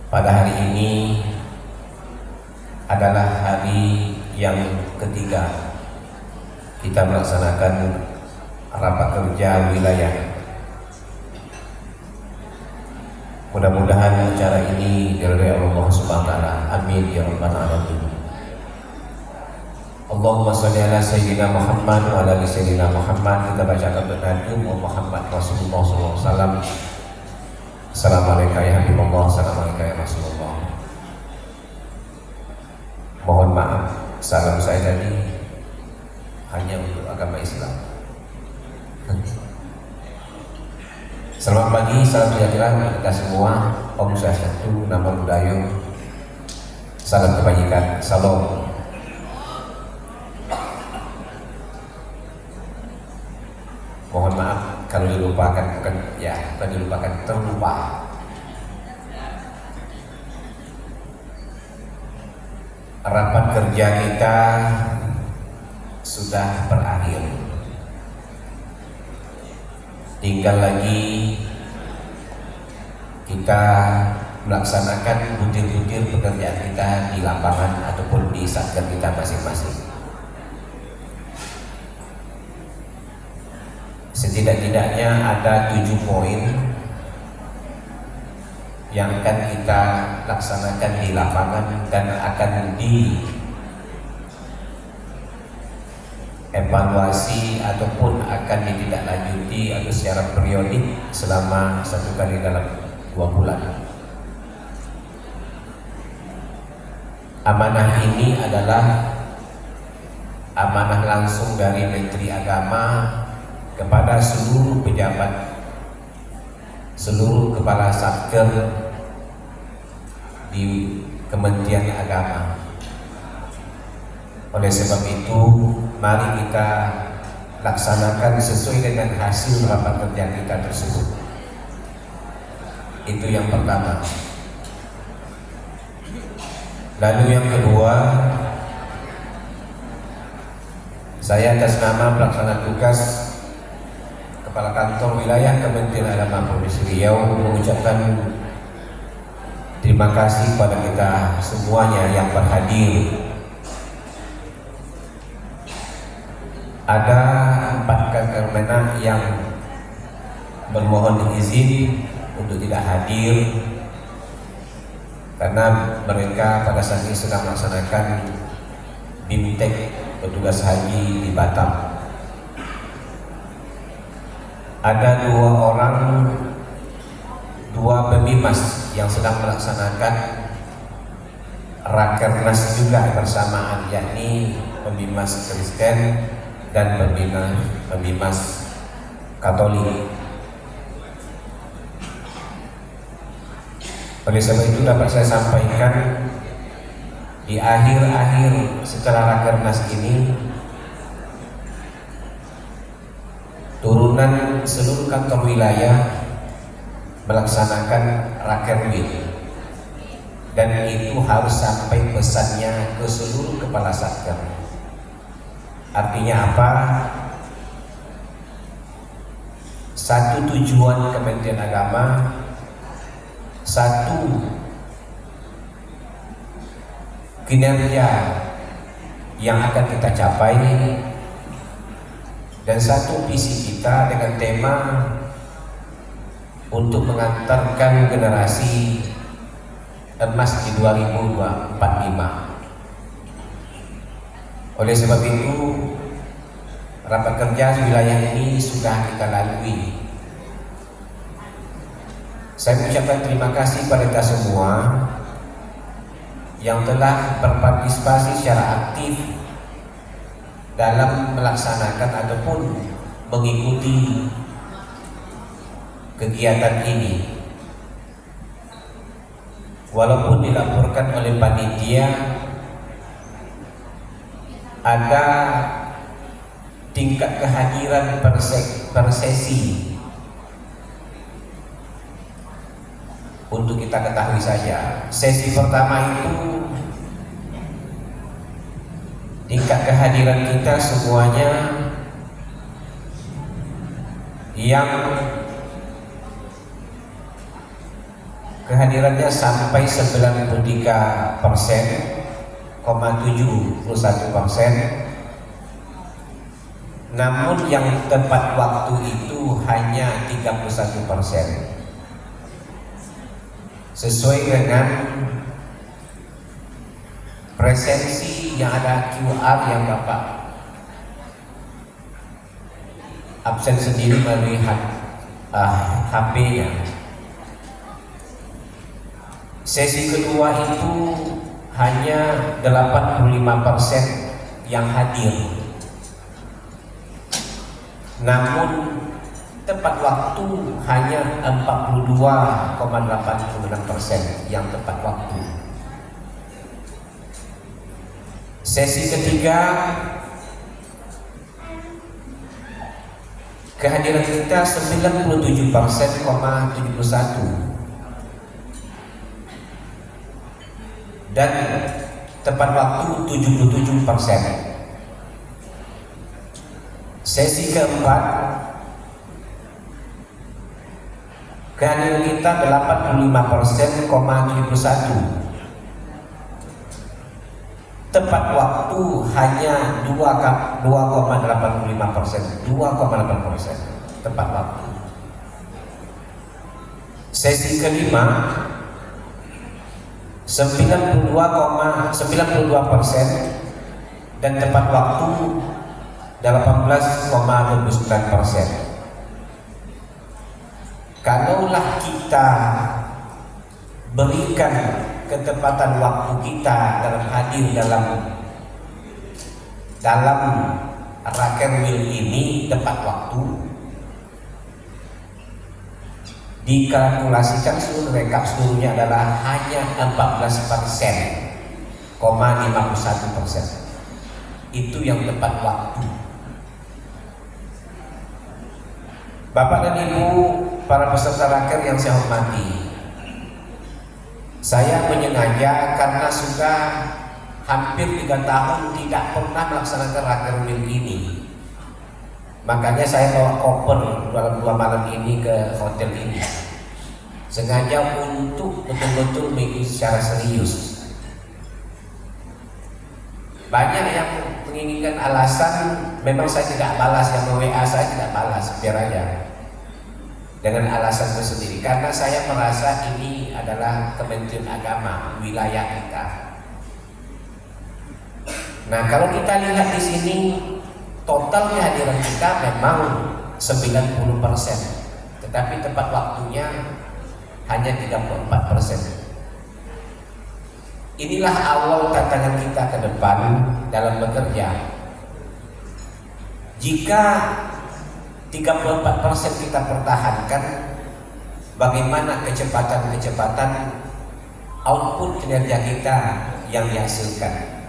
Pada hari ini adalah hari yang ketiga kita melaksanakan rapat kerja wilayah. Mudah-mudahan acara ini diridhai Allah Subhanahu wa Ta'ala. Amin ya rabbal alamin. Allahumma sholli ala sayyidina Muhammad wa ala ali sayyidina Muhammad. Kita bacakan bernabi Muhammad Rasulullah SAW. Assalamualaikum ya Habibullah, assalamualaikum ya Rasulullah. Mohon maaf, salam saya tadi hanya untuk agama Islam. Selamat pagi, salam sejahtera untuk kita semua. Om Swastiastu, Namo Buddhaya. Salam kebajikan, salam. Mohon maaf kalau dilupakan, bukan dilupakan, terlupa. Rapat kerja kita sudah berakhir. Tinggal lagi kita melaksanakan butir-butir pekerjaan kita di lapangan ataupun di satker kita masing-masing. Setidak-tidaknya ada 7 poin yang akan kita laksanakan di lapangan dan akan dievaluasi ataupun akan ditindaklanjuti atau secara periodik selama 1 kali dalam 2 bulan. Amanah ini adalah amanah langsung dari Menteri Agama kepada seluruh pejabat, seluruh kepala satker di Kementerian Agama. Oleh sebab itu, mari kita laksanakan sesuai dengan hasil rapat kerja kita tersebut. Itu yang pertama. Lalu yang kedua, saya atas nama pelaksana tugas Kepala Kantor Wilayah Kementerian Agama Provinsi Riau mengucapkan terima kasih kepada kita semuanya yang berhadir. Ada 4 kakak yang bermohon izin untuk tidak hadir karena mereka pada saat ini sedang melaksanakan BIMTEK petugas haji di Batam. Ada 2 pemimas yang sedang melaksanakan rakernas juga bersamaan, yakni pemimas Kristen dan pemimas Katolik. Oleh sebab itu dapat saya sampaikan di akhir-akhir setelah rakernas ini, turunan seluruh kantor wilayah melaksanakan rakerwil, dan itu harus sampai pesannya ke seluruh kepala satker. Artinya apa? Satu tujuan Kementerian Agama, satu kinerja yang akan kita capai, dan satu visi kita dengan tema untuk mengantarkan generasi emas di 2045. Oleh sebab itu, rapat kerja wilayah ini sudah kita lalui. Saya mengucapkan terima kasih kepada kita semua yang telah berpartisipasi secara aktif dalam melaksanakan ataupun mengikuti kegiatan ini. Walaupun dilaporkan oleh panitia ada tingkat kehadiran per sesi, untuk kita ketahui saja, sesi pertama itu tingkat kehadiran kita semuanya yang kehadirannya sampai 93,71%, namun yang tepat waktu itu hanya 31%. Sesuai dengan presensi yang ada QR yang Bapak absen sendiri melalui HP-nya. Sesi kedua itu hanya 85% yang hadir. Namun tepat waktu hanya 42,86% yang tepat waktu. Sesi ketiga, kehadiran kita 97,71% dan tepat waktu 77%. Sesi keempat, kehadiran kita 85,71%. Tepat waktu hanya 2,85%. Tepat waktu. Sesi kelima, 92,92% dan tepat waktu 18,29%. Kalaulah kita berikan ketepatan waktu kita dalam hadir dalam Rakerwil ini tepat waktu, dikalkulasikan seluruh rekap seluruhnya adalah hanya 14,51%. Itu yang tepat waktu. Bapak dan Ibu para peserta raker yang saya hormati, saya menyengaja karena sudah hampir 3 tahun tidak pernah melaksanakan Rakerwil ini. Makanya saya bawa koper dalam 2 malam ini ke hotel ini, sengaja untuk betul-betul mengikuti secara serius. Banyak yang menginginkan alasan, memang saya tidak balas, yang WA saya tidak balas, biar aja, dengan alasan tersendiri, karena saya merasa ini adalah Kementerian Agama, wilayah kita. Nah, kalau kita lihat di sini, total kehadiran kita memang 90%, tetapi tepat waktunya hanya 34%. Inilah awal tantangan kita ke depan dalam bekerja. Jika 34% kita pertahankan, bagaimana kecepatan output kinerja kita yang dihasilkan?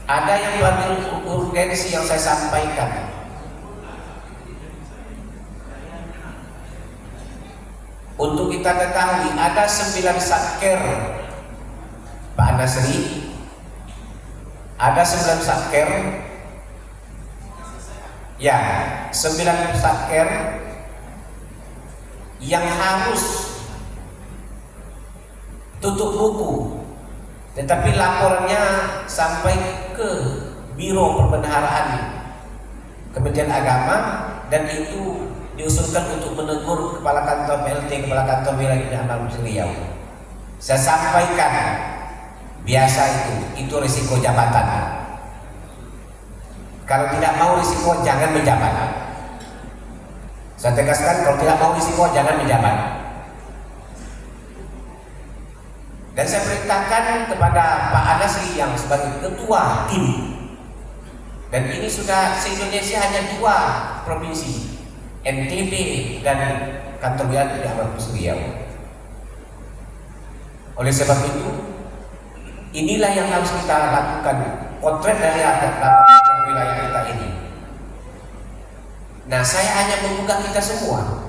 Ada yang paling urgensi yang saya sampaikan. Untuk kita ketahui, ada 9 satker Pak Nasri, ada 9 satker, ya 9 satker yang harus tutup buku, tetapi laporannya sampai ke Biro Perbendaharaan Kementerian Agama, dan itu diusulkan untuk menegur kepala kantor PLT, kepala kantor wilayah Amal Riau. Saya sampaikan, biasa itu risiko jabatan. Kalau tidak mau risiko, jangan menjabat. Saya tegaskan, kalau tidak mau risiko, jangan menjabat. Dan saya perintahkan kepada Pak Anasri yang sebagai ketua tim, dan ini sudah se-Indonesia hanya 2 provinsi, NTB dan kantor wilayah di Amal Riau. Oleh sebab itu, inilah yang harus kita lakukan, potret dari wilayah kita ini. Nah, saya hanya menggugah kita semua.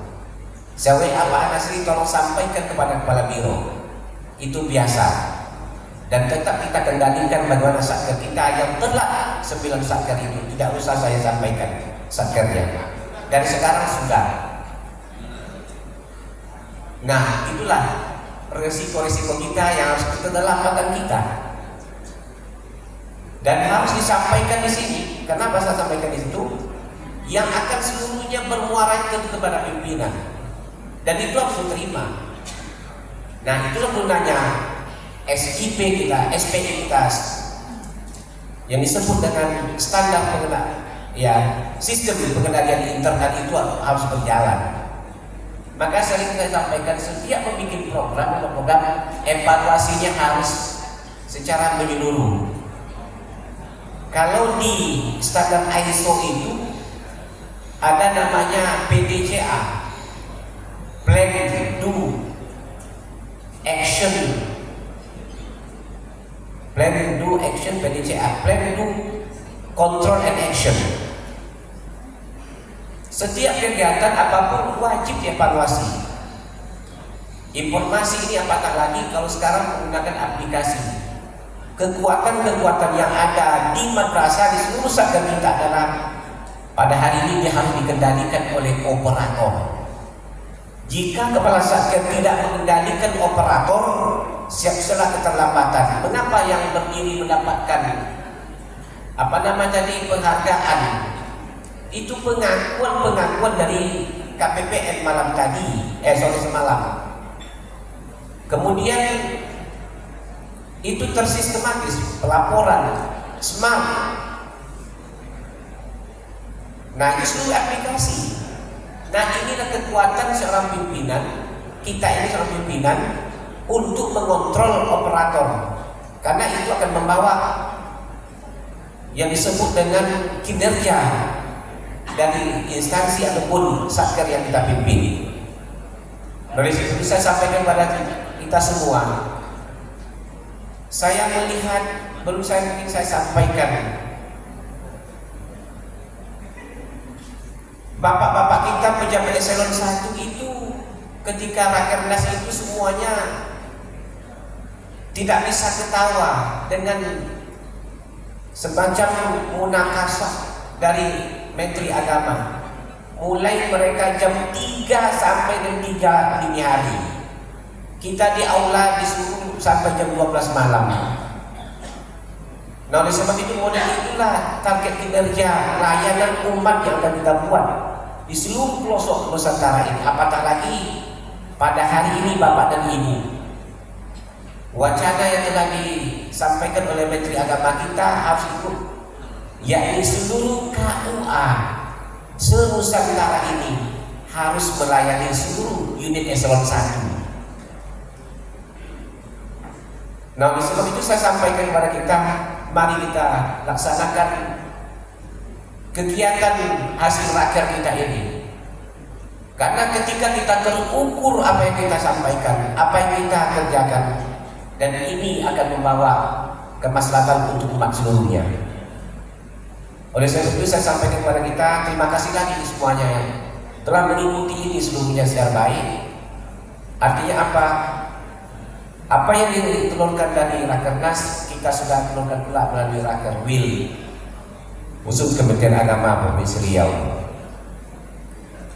Saya WA Pak Anasri, tolong sampaikan kepada kepala biro. Itu biasa. Dan tetap kita kendalikan bagaimana satker kita yang telah 9 satker itu. Tidak usah saya sampaikan satkernya. Dari sekarang sudah. Nah, itulah resiko-resiko kita yang harus kita dalamankan kita. Dan harus disampaikan di sini. Kenapa saya sampaikan di situ? Yang akan seluruhnya bermuara kepada pimpinan. Dan itu harus diterima. Nah, itulah gunanya SIP kita, SPI kita, yang disebut dengan standar pengendalian, ya, sistem pengendalian internal itu harus berjalan. Maka sering saya sampaikan, setiap membuat program evaluasinya harus secara menyeluruh. Kalau di standar ISO itu ada namanya PDCA, Plan Do Action, Plan Do Action, PDCA, Plan Do Control and Action. Setiap kegiatan apapun wajib dievaluasi. Informasi ini apatah lagi kalau sekarang menggunakan aplikasi. Kekuatan-kekuatan yang ada di madrasah di seluruh satker kita adalah pada hari ini dia harus dikendalikan oleh operator. Jika kepala satker tidak mengendalikan operator, siap-siap keterlambatan. Mengapa yang berdiri mendapatkan penghargaan? Itu pengakuan dari KPPN malam tadi, sore semalam. Kemudian itu tersistematis, pelaporan, smart. Nah, itu seluruh aplikasi. Nah, inilah kekuatan seorang pimpinan, kita ini seorang pimpinan untuk mengontrol operator. Karena itu akan membawa yang disebut dengan kinerja dari instansi ataupun satker yang kita pimpin. Dari situ saya sampaikan kepada kita semua. Saya melihat, mungkin saya sampaikan, bapak-bapak kita pejabat eselon 1 itu ketika rakernas itu semuanya tidak bisa ketawa dengan semacam munakasah dari Menteri Agama. Mulai mereka jam 3 sampai jam 3 dini hari. Kita di aula disuruh sampai jam 12 malam. Nah, oleh sebab itu model itulah target kinerja layanan umat yang akan kita buat di seluruh pelosok Nusantara ini. Apatah lagi pada hari ini Bapak dan Ibu, wacana yang telah disampaikan oleh Menteri Agama kita harus ikut, yakni seluruh KUA se-Nusantara ini harus melayani seluruh unit eselon 1. Nah, oleh sebab itu saya sampaikan kepada kita, mari kita laksanakan kegiatan hasil rakyat kita ini. Karena ketika kita terukur apa yang kita sampaikan, apa yang kita kerjakan, dan ini akan membawa kemaslahatan untuk umat seluruhnya. Oleh sebab itu saya sampaikan kepada kita, terima kasih lagi semuanya yang telah mengikuti ini seluruhnya secara baik. Artinya apa? Apa yang ditelurkan dari Rakernas, kita sudah telurkan pula melalui Raker Will khusus Kementerian Agama Provinsi Riau.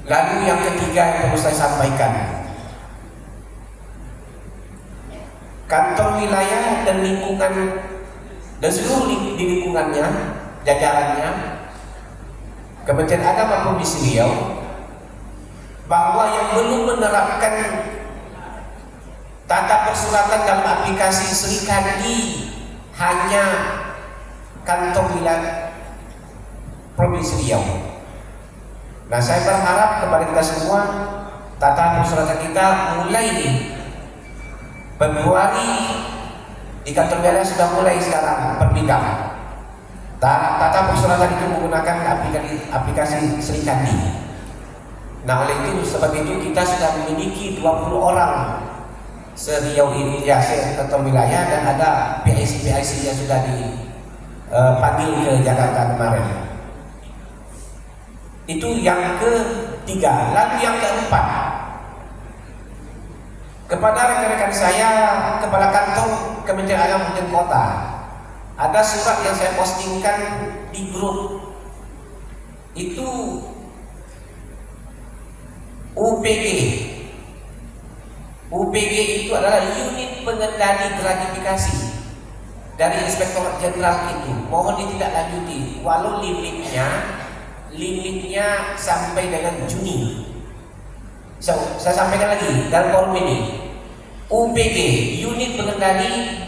Lalu yang ketiga yang perlu saya sampaikan, kantor wilayah dan lingkungan dan seluruh di lingkungannya, jajarannya, Kementerian Agama Provinsi Riau, bahwa yang belum menerapkan tata persuratan dalam aplikasi Serikandi hanya kantor wilayah Provinsi Riau. Nah, saya berharap kepada kita semua, tata persuratan kita mulai Februari di kantor wilayah sudah mulai sekarang perbincangan. Tata persuratan itu menggunakan aplikasi Serikandi. Nah, oleh itu sebab itu kita sudah memiliki 20 orang se-Riau ini ya, kantor wilayah, dan ada PIC yang sudah dipanggil ke Jakarta kemarin. Itu yang ketiga. Lalu yang keempat, kepada rekan-rekan saya, kepala kantor Kementerian Agama Kabupaten Kota, ada surat yang saya postingkan di grup. Itu UPG itu adalah unit pengendali gratifikasi dari Inspektorat Jenderal itu. Mohon ditindaklanjuti, walau limitnya sampai dengan Juni. Saya sampaikan lagi dalam forum ini, UPG, unit pengendali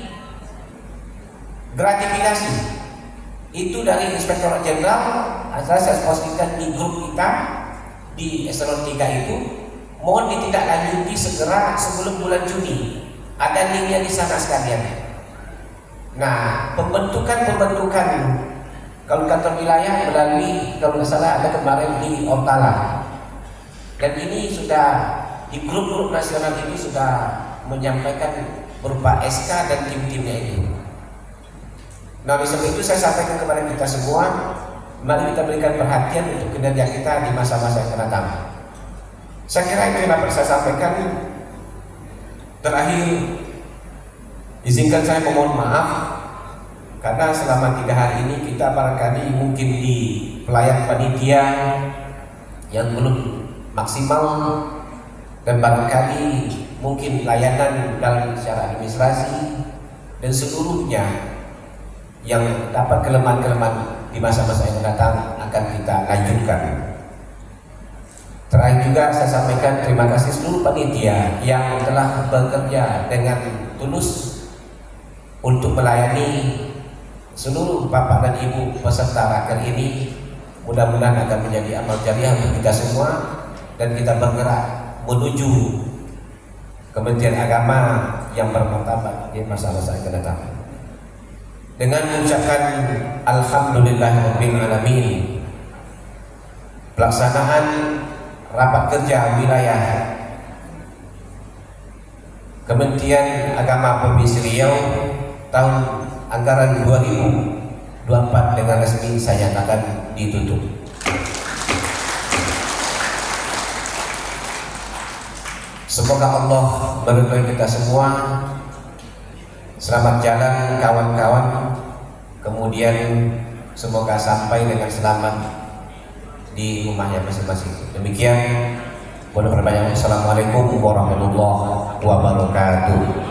gratifikasi itu dari Inspektorat Jenderal. Saya postingkan di grup kita di eselon 3 itu. Mohon ditindaklanjuti segera sebelum bulan Juni. Ada linknya di sana sekalian. Nah, pembentukan Kalau kantor wilayah melalui, kalau nggak salah ada kemarin di Otala, dan ini sudah di grup-grup nasional ini sudah menyampaikan berupa SK dan tim-timnya itu. Nah, oleh sebab itu saya sampaikan kepada kita semua, mari kita berikan perhatian untuk kinerja kita di masa-masa yang akan datang. Saya kira itu yang dapat saya sampaikan. Terakhir, izinkan saya memohon maaf karena selama 3 hari ini kita barangkali mungkin di pelayan panitia yang belum maksimal, dan barangkali mungkin layanan dalam secara administrasi dan seluruhnya yang dapat kelemahan-kelemahan di masa-masa yang datang akan kita lanjutkan. Terakhir juga saya sampaikan terima kasih seluruh panitia yang telah bekerja dengan tulus untuk melayani seluruh bapak dan ibu peserta raker ini. Mudah-mudahan akan menjadi amal jariah untuk kita semua, dan kita bergerak menuju Kementerian Agama yang bermartabat di masa-masa yang akan datang. Dengan mengucapkan alhamdulillahirabbil alamin, pelaksanaan rapat kerja wilayah Kementerian Agama Provinsi Riau tahun anggaran 2024 dengan resmi saya nyatakan ditutup. Semoga Allah meridhoi kita semua. Selamat jalan kawan-kawan. Kemudian semoga sampai dengan selamat di rumahnya masing-masing. Demikian. Assalamualaikum warahmatullahi wabarakatuh.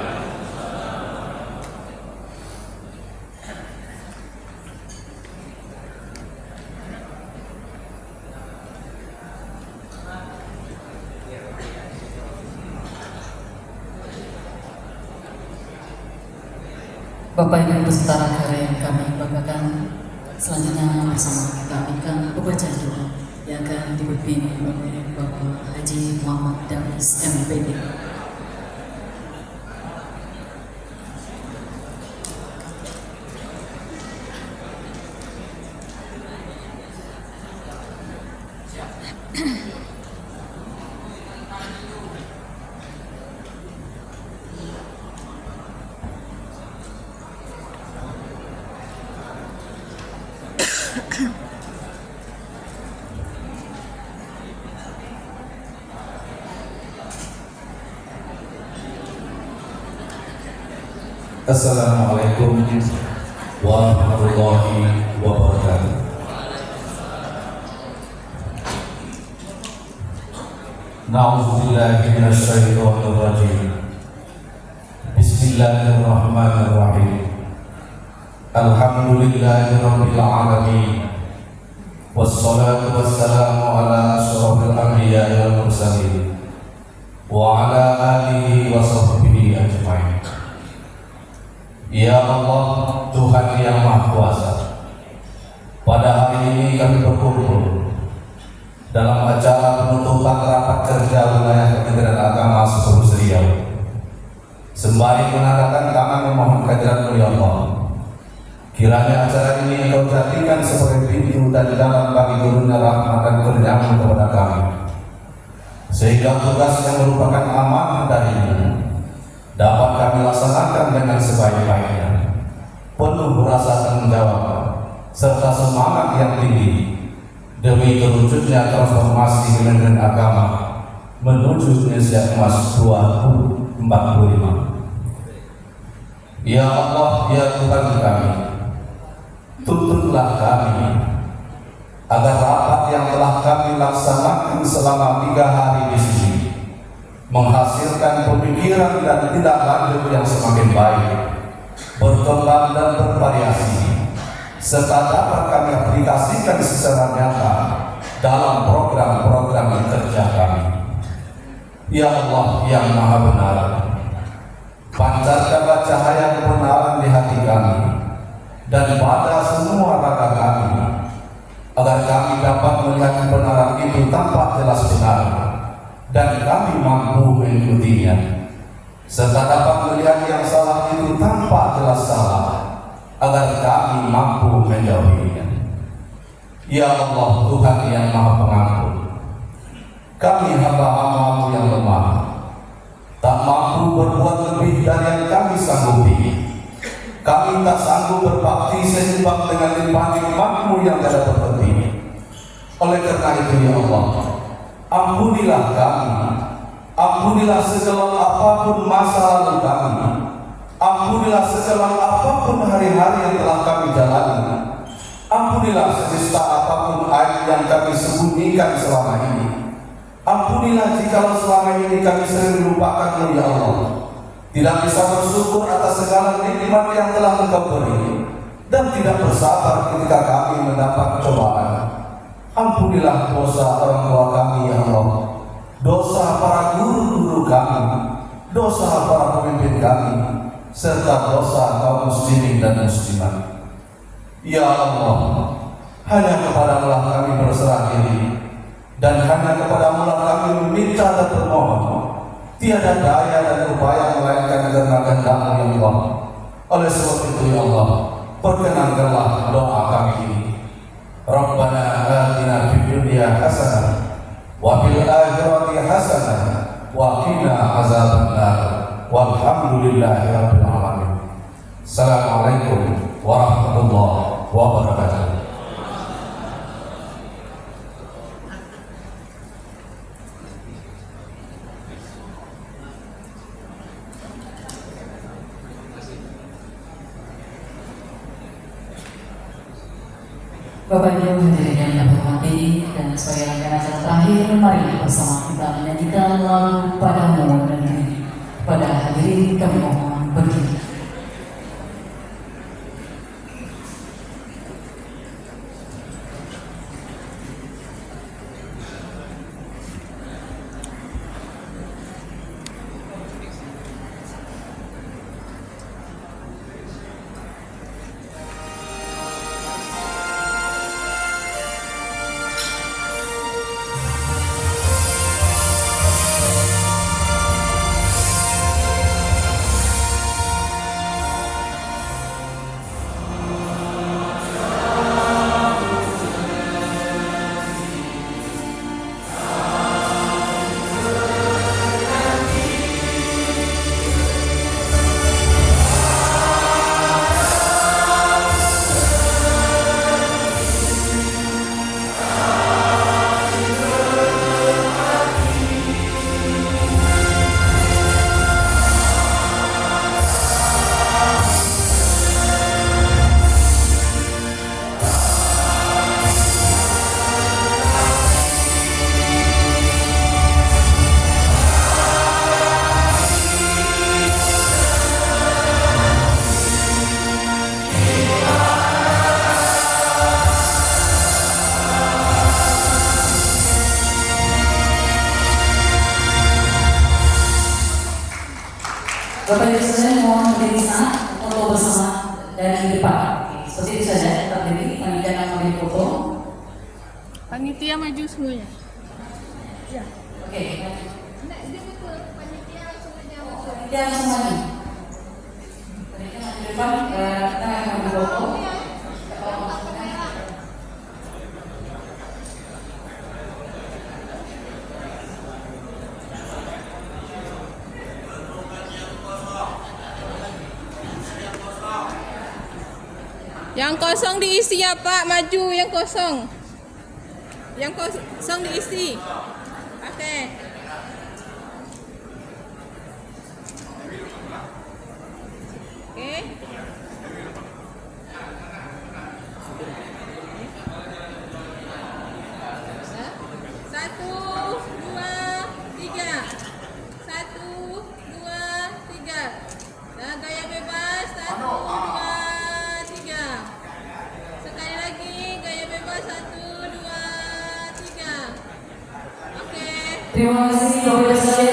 Bapak Ibu peserta raker yang kami banggakan, selanjutnya bersama kami akan membaca doa yang akan dipimpin oleh Bapak Haji Muhammad Daris MPD. Assalamualaikum warahmatullahi wabarakatuh. Na'udzubillahi minasyaitonir rajim. Bismillahirrahmanirrahim. Alhamdulillahirabbil alamin. Wassalatu wassalamu ala asyrofil anbiya'i wal mursalin wa ala alihi wa sahbihi ajma'in. Ya Allah, Tuhan yang Maha Kuasa, pada hari ini kami berkumpul dalam acara penutupan rapat kerja wilayah Kementerian Agama Provinsi Riau, sembari menandakan tangan memohon kehadirat mulia Allah. Kiranya acara ini Engkau jadikan sebagai pintu dan jalan bagi turunnya rahmat dan kurniamu kepada kami, sehingga tugas yang merupakan amanah darimu dapat kami laksanakan dengan sebaik-baiknya, penuh rasa tanggung jawab serta semangat yang tinggi demi terwujudnya transformasi Kementerian Agama menuju Indonesia Emas 2045. Ya Allah, ya Tuhan kami, tuntunlah kami agar rapat yang telah kami laksanakan selama 3 hari di sini menghasilkan pemikiran dan tindak lanjut yang semakin baik, berkembang dan bervariasi, serta dapat kami aplikasikan secara nyata dalam program-program kerja kami. Ya Allah yang Maha Benar, pancarkanlah cahaya kebenaran di hati kami dan pada semua raga kami, agar kami dapat melihat kebenaran itu tampak jelas benar dan kami mampu mengikutinya, serta dapat melihat yang salah itu tampak jelas salah, agar kami mampu menjauhinya. Ya Allah, Tuhan yang Maha Pengampun, kami hamba-hamba-Mu yang lemah, tak mampu berbuat lebih dari yang kami sanggupi. Kami tak sanggup berbakti seimbang dengan limpah-nikmat-Mu yang tiada berhenti. Oleh karena itu ya Allah, ampunilah kami, ampunilah segala apapun masa lalu kami, ampunilah segala apapun hari-hari yang telah kami jalani, ampunilah sedista apapun aib yang kami sembunyikan selama ini. Ampunilah jikalau selama ini kami sering melupakan-Mu ya Allah, tidak bisa bersyukur atas segala nikmat yang telah Engkau beri, dan tidak bersabar ketika kami mendapat cobaan. Ampunilah dosa orang tua kami ya Allah, dosa para guru-guru kami, dosa para pemimpin kami, serta dosa kaum muslimin dan muslimat. Ya Allah, hanya kepadamu-lah kami berserah diri, dan hanya kepadamu-lah kami meminta dan bermohon. Tiada daya dan upaya melainkan karena kehendak-Mu ya Allah. Oleh sebab itu ya Allah, perkenankanlah doa kami ini. Rabbana atina fid dunya hasanah wa fil akhirati hasanah wa qina azabannar. Walhamdulillahi rabbil alamin. Assalamualaikum warahmatullahi wabarakatuh. Bapak Ibu hadirin yang berhormati, dan sebagai rangkaian acara terakhir, mari bersama kita menyanyikan lagu Padamu Negeri. Pada hadirin kami mohon berdiri. Bapak Ibu sekalian mohon berdiri sana untuk bersama dari depan. Oke, seperti itu saja, tetap berdiri, panitia akan mengambil foto. Panitia maju semuanya. Oke. Panitia langsung maju. Panitia maju depan, kita akan mengambil foto. Yang kosong diisi ya Pak, maju yang kosong. Yang kosong diisi. Oke. Oke. Satu, dua, tiga. Satu, dua, tiga. Nah, gaya bebas. Satu, dua, tiga. Sekali lagi, gaya bebas. Satu, dua, tiga. Oke. Terima kasih Bapak Ibu sekalian.